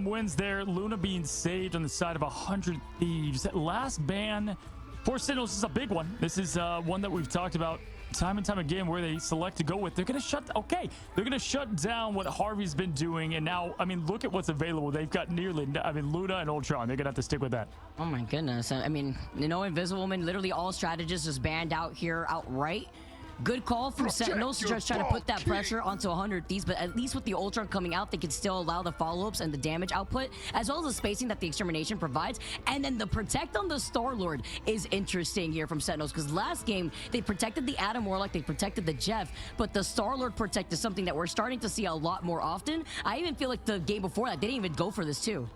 wins there. Luna being saved on the side of 100 Thieves. That last ban for Sentinels is a big one. This is one that we've talked about time and time again, where they select to go with. They're going to shut down what Harvey's been doing. And now, I mean, look at what's available. They've got Luna and Ultron. They're going to have to stick with that. Oh my goodness. I mean, Invisible Woman, literally all strategists just banned out here outright. Good call from Sentinels to just try to put that pressure onto 100 Thieves, but at least with the Ultron coming out, they can still allow the follow-ups and the damage output, as well as the spacing that the Extermination provides. And then the protect on the Star-Lord is interesting here from Sentinels, because last game, they protected the Adam Warlock, they protected the Jeff, but the Star-Lord protect is something that we're starting to see a lot more often. I even feel like the game before that, they didn't even go for this too.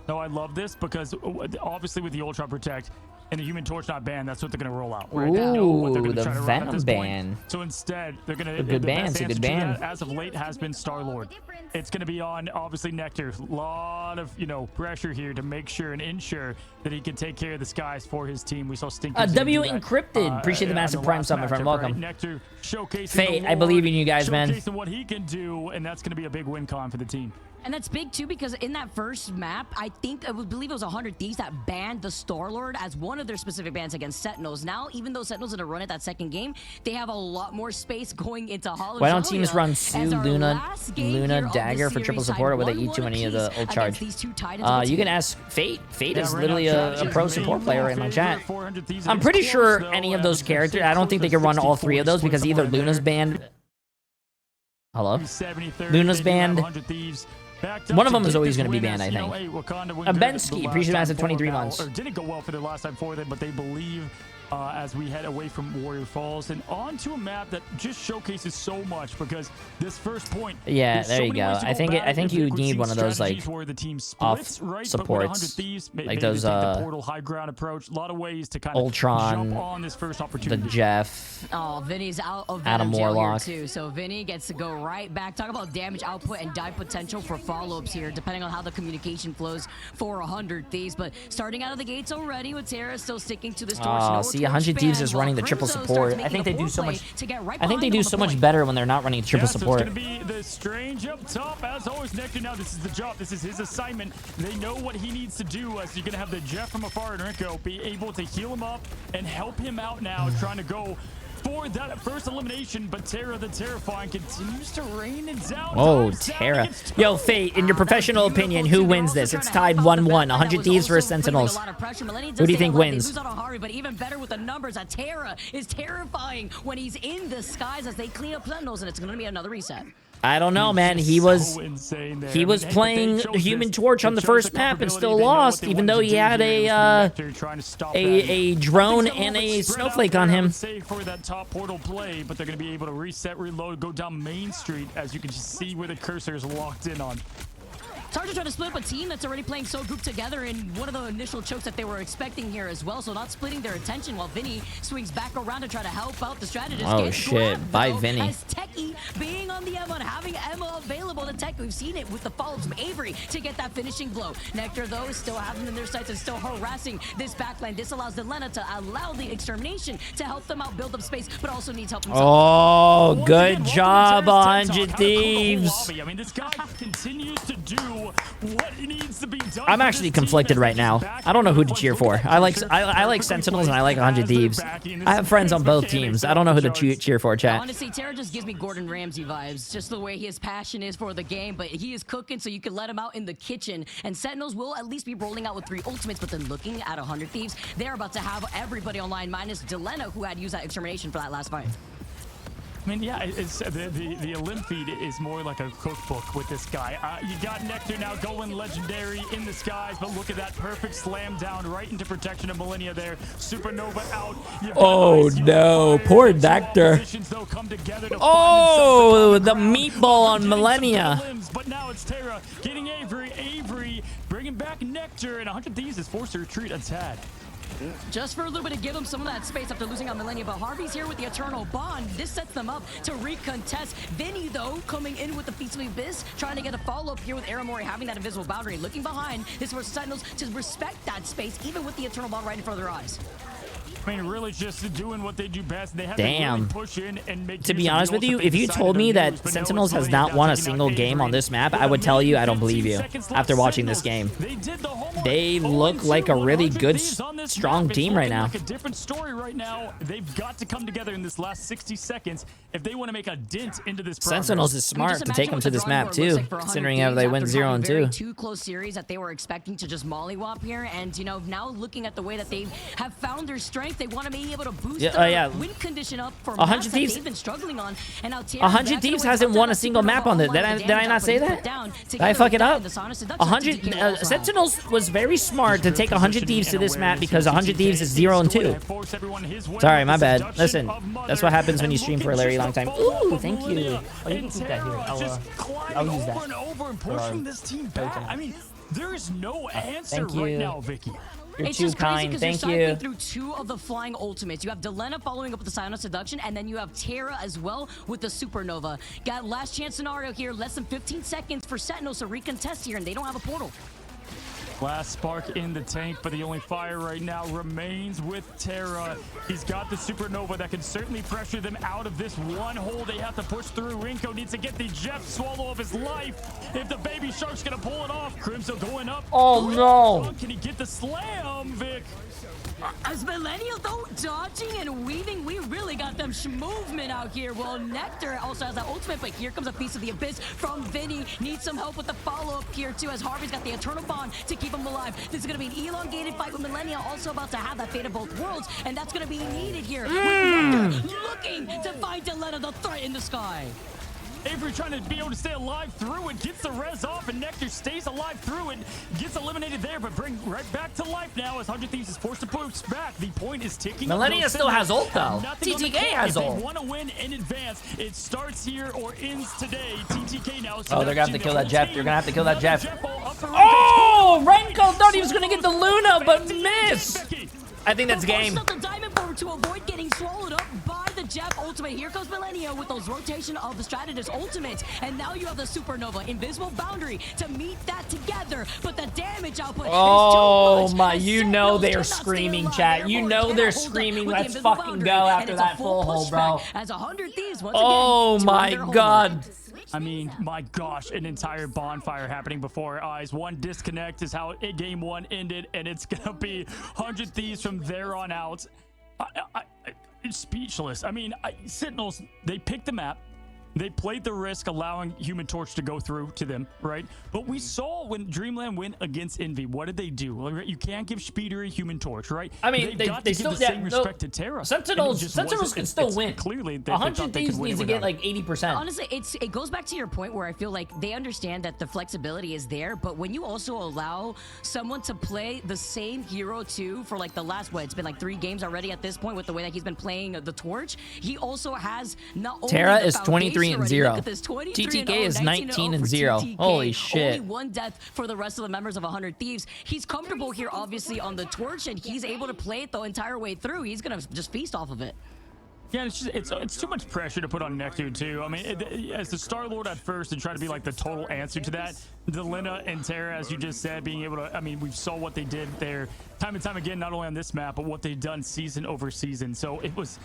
No, I love this because obviously with the Ultron Protect and the Human Torch not banned, that's what they're going to roll out. Right? They know what they're going to try to run at this point. So instead, they're going to... Good ban. It's a good ban. As of late has been Star-Lord. It's going to be on, obviously, Nectar. A lot of, pressure here to make sure and ensure that he can take care of the skies for his team. We saw Stinky. W Encrypted. Appreciate the massive prime sub, my friend. Welcome. Right? Nectar showcasing Fate, I believe in you guys, man. Showcasing what he can do, and that's going to be a big win con for the team. And that's big too, because in that first map, I believe it was 100 Thieves that banned the Star-Lord as one of their specific bans against Sentinels. Now, even though Sentinels didn't run it that second game, they have a lot more space going into Hollow. Why don't teams run Sue, Luna, Dagger for triple support, or would they eat too many of the ult charge? You can ask Fate. Fate is literally a pro support player in my chat. I'm pretty sure any of those characters, I don't think they can run all three of those, because either Luna's banned. Hello? Luna's banned. One of them is always going to be banned, I think. Bensky, appreciate massive 23 months. Didn't go well for the last time for them, but they believe as we head away from Warrior Falls and onto a map that just shokcases so much, because this first point. Yeah, there you go. I think you need one of those like off supports, like those portal high ground approach. A lot of ways to kind of Ultron, jump on this first opportunity. the Jeff. Oh, Vinny's out of Adam jail Warlock here too. So Vinny gets to go right back. Talk about damage output and dive potential for follow-ups here, depending on how the communication flows for 100 Thieves. But starting out of the gates already with Terra still sticking to this torch. See, 100 Thieves is running the triple support. I think they do so much. I think they do so much better when they're not running triple support. It's going to be the Strange up top. As always, Nectar now, this is the job. This is his assignment. They know what he needs to do, as you're going to have the Jeff from afar and Rico be able to heal him up and help him out now, trying to go for that first elimination. But Terra the Terrifying continues to rain it down. Oh, Terra. Yo, Fate, in your professional opinion, who wins this? It's tied 1-1. 100 Thieves versus Sentinels. Who do you think wins? But even better with the numbers, Terra is terrifying when he's in the skies as they clean up Sentinels, and it's going to be another reset. I don't know, man. He was playing Human Torch on the first map and still lost, even though he had a drone and a snowflake on him. For that top portal play, but they're going to be able to reset, reload, go down Main Street, as you can just see where the cursor is locked in on. It's hard to try to split up a team that's already playing so grouped together in one of the initial chokes that they were expecting here as well, so not splitting their attention while Vinny swings back around to try to help out the strategist. Oh shit, bye Vinny. As Techie being on the Emma and having Emma available to Tech, we've seen it with the follows from Avery to get that finishing blow. Nectar though is still having them in their sights and still harassing this backline. This allows Delena to allow the extermination to help them out build up space, but also needs help himself. Oh, good job, 100 Thieves. I mean, this guy continues to do what needs to be done. I'm actually conflicted right now. I don't know who to cheer for. I like Sentinels and I like 100 Thieves. I have friends on both teams. I don't know who to cheer for, chat. Honestly, Terra just gives me Gordon Ramsay vibes. Just the way his passion is for the game, but he is cooking, so you can let him out in the kitchen. And Sentinels will at least be rolling out with 3 ultimates, but then looking at 100 Thieves, they're about to have everybody online, minus Delena, who had used that extermination for that last fight. I mean, yeah, it's the Olympiad is more like a cookbook with this guy. You got Nectar now going legendary in the skies, but look at that perfect slam down right into protection of Millennia there. Supernova out. Oh no, poor Nectar. Oh, the meatball on Millennia. But now it's Terra getting Avery bringing back Nectar, and 100 Thieves is forced to retreat a tad. Just for a little bit to give him some of that space after losing on Millennia, but Harvey's here with the Eternal Bond. This sets them up to recontest. Vinny, though, coming in with the Feats of Abyss, trying to get a follow-up here with Aramori having that invisible boundary, looking behind this versus Sentinels to respect that space, even with the Eternal Bond right in front of their eyes. I mean, really just doing what they do best. They have to really push in and make. To be honest with you, if you told me that Sentinels has not won a single game on this map, I would tell you I don't believe you after watching this game. They look like a really good, strong team right now. Like a different story right now. They've got to come together in this last 60 seconds if they want to make a dent into this progress. Sentinels is smart to take them to this map too, considering how they went 0-2. 2 close series that they were expecting to just mollywop here, and you know, now looking at the way that they have found their strength, they want to be able to boost the win condition up for 100 Thieves. They've been struggling on. And now 100 Thieves hasn't won a single map on this. Did I not say that? Did I fuck it up? 100 Sentinels was very smart to take 100 Thieves to this map because 100 Thieves is 0-2. Sorry, my bad. Listen, that's what happens when you stream for a very long time. Ooh, thank you. Oh, you can keep that here. I'll use that. Pushing this team back. I mean, there is no answer right now, Vicky. You're it's too just kind. Crazy Thank you're you. Through 2 of the flying ultimates, you have Delena following up with the Silent Seduction, and then you have Terra as well with the Supernova. Got last chance scenario here. Less than 15 seconds for Sentinels to recontest here, and they don't have a portal. Last spark in the tank, but the only fire right now remains with Terra. He's got the supernova that can certainly pressure them out of this one hole they have to push through. Rinko needs to get the Jeff swallow of his life. If the baby shark's gonna pull it off, Crimso going up. Oh no! Can he get the slam, Vic? As Millennial, though, dodging and weaving, we really got them movement out here. Well, Nectar also has that ultimate, but here comes a piece of the abyss from Vinny. Needs some help with the follow-up here, too, as Harvey's got the Eternal Bond to keep him alive. This is going to be an elongated fight with Millennial, also about to have that fate of both worlds, and that's going to be needed here. With Nectar looking to find Delena, the threat in the sky. Avery trying to be able to stay alive through it, gets the res off, and Nectar stays alive through it, gets eliminated there, but bring right back to life now as 100 Thieves is forced to push back. The point is ticking. Millennia still has ult though. TTK has ult. If they want to win in advance, it starts here or ends today. TTK now. Oh, they're gonna have to kill that Jeff. They're gonna have to kill that Jeff. Oh, Renko thought he was gonna get the Luna, but missed. I think that's game. The diamond forward to avoid getting swallowed up by the Jeff ultimate. Here goes Millennia with those rotation of the strategist ultimates. And now you have the supernova, invisible boundary to meet that together. But the damage output is Oh too much. my, As you know Sentinels they're cannot stay screaming, alive. chat. You Therefore, know cannot they're hold up screaming, with the let's invisible fucking boundary. go And after it's a that full full hole, bro. pushback As 100 Thieves once Oh again my to their god. home. I mean, my gosh, an entire bonfire happening before our eyes. One disconnect is how game one ended, and it's going to be 100 Thieves from there on out. It's speechless. I mean, Sentinels, they picked the map. They played the risk, allowing Human Torch to go through to them, right? But we saw when Dreamland went against Envy, what did they do? You can't give Speeder a Human Torch, right? I mean, got they to still give the same respect to Terra. Sentinels can still win. Clearly, they 100 thought they Thieves could win needs to without get like 80%. Honestly, it goes back to your point where I feel like they understand that the flexibility is there, but when you also allow someone to play the same hero too for like the last, it's been like 3 games already at this point with the way that he's been playing the torch. He also has not only Terra the is 23 and foundation 0. already, look at this, 23 TTK and 0, is 19 and for 0. TTK. Holy shit. Only 1 death for the rest of the members of 100 Thieves. He's comfortable here, obviously, on the torch, and he's able to play it the entire way through. He's gonna just feast off of it. Yeah, it's too much pressure to put on Nectar too. I mean, as the Star Lord at first and try to be like the total answer to that, Delena and Terra, as you just said, being able to. I mean, we saw what they did there time and time again, not only on this map, but what they've done season over season. So it was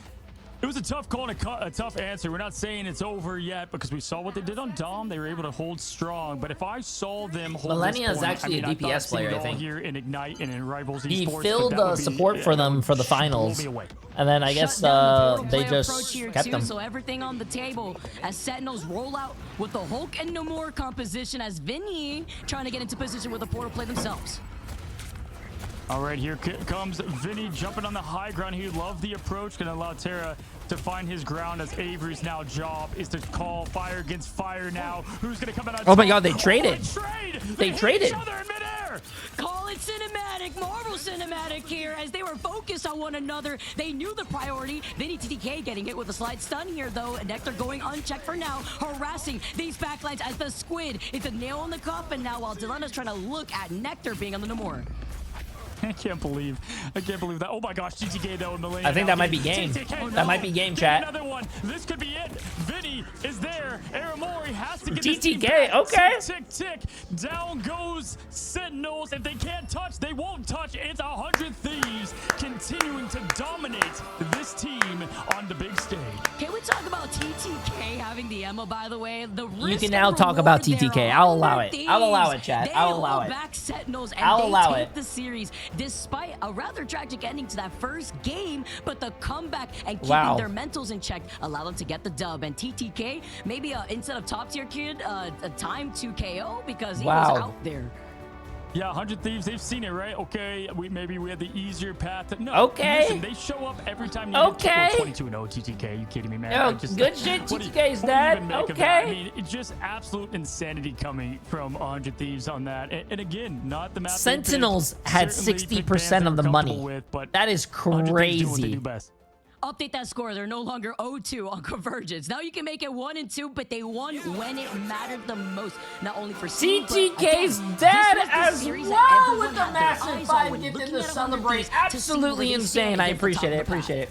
a tough call and a tough answer. We're not saying it's over yet because we saw what they did on Dom. They were able to hold strong. But if I saw them hold Millennia this is point, actually a DPS player, I think. Here in Ignite and in Rivals He Esports, filled that would be- support for them for the finals. Blow me away. And then I guess Shut down the they pro player just approach here kept too, them. So everything on the table as Sentinels roll out with the Hulk and Namor composition as Vinny trying to get into position with the portal play themselves. All right, here comes Vinny jumping on the high ground. He loved the approach, going to allow Terra to find his ground as Avery's now job is to call fire against fire now. Who's going to come out on Oh my top? god, they traded. They hit traded. each other in midair. Call it cinematic, Marvel cinematic here as they were focused on one another. They knew the priority. Vinny TTK getting hit with a slight stun here though. Nectar going unchecked for now, harassing these backlines as the squid is a nail in the coffin now while Delena's trying to look at Nectar being on the Namor. I can't believe that. Oh my gosh, TTK though, and Millennia. I think now that might be getting- game. TTK, That might be game, Get chat. Another one. This could be it. Vinny is there. Aramori has to get TTK, this team back. okay. Tick, tick, tick. Down goes Sentinels. If they can't touch, they won't touch. It's 100 Thieves continuing to dominate this team on the big stage. Can we talk about TTK having the ammo, by the way? The You risk can and now talk about reward there, TTK. I'll allow 100 it. I'll allow it, Thieves. chat. They I'll allow hold it. back Sentinels and I'll they allow take it. the series despite a rather tragic ending to that first game, but the comeback and keeping Wow. their mentals in check allow them to get the dub. And TTK, maybe instead of top tier kid, a time to KO because he was Wow. out there. Yeah, 100 Thieves, they've seen it, right? Okay, maybe we had the easier path. No, Okay. listen, they show up every time you Okay. get 22-0 TTK. Are you kidding me, man? Yo, I just- good shit, what do you- TTK's what do you dad. even make of that? Okay. I mean, it's just absolute insanity coming from 100 Thieves on that. And again, not the map. they Sentinels picked. had Certainly picked 60% bands of the they're money. comfortable with, but That is 100 Thieves doing what they crazy. do best. Update that score. They're no longer 0-2 on Convergence. Now you can make it 1-2, but they won when it mattered the most. Not only for seed, but TTK's again, dead this was the as series that well everyone with the had their massive eyes on 5 when gift looking in the at 100 celebrate. Thieves to see where Absolutely they insane. stand I against the top appreciate it. of the pack. Appreciate it.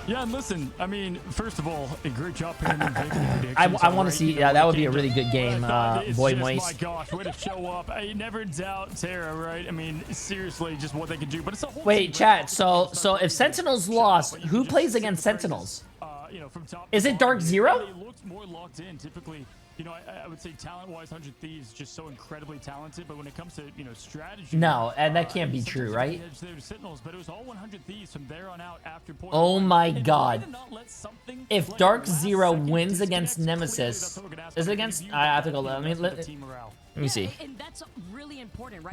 Yeah, and listen, I mean, first of all, a great job picking in victory predictions. I want to see. Yeah, that would be a Kingdom. really good game, It's Boy just, Moist. My gosh, way to show up. I never doubt Terra, right? I mean, seriously, just what they can do. But it's a whole Wait, chat. So if Sentinels lost, who plays against Sentinels? You know, from top Is to it Dark bottom, Zero? They looked more locked in. Typically, you know, I would say talent-wise, 100 Thieves is just so incredibly talented. But when it comes to, you know, strategy, No, and that can't be true, right? Sentinels, but it was all 100 Thieves from there on out after point. Oh my And God. they did not let something If play Dark last Zero second wins disconnect. against Clearly, Nemesis, that's what we're gonna ask is it about. against? If you I have to go. think Let me that's let the team morale. me see. And that's really important, right?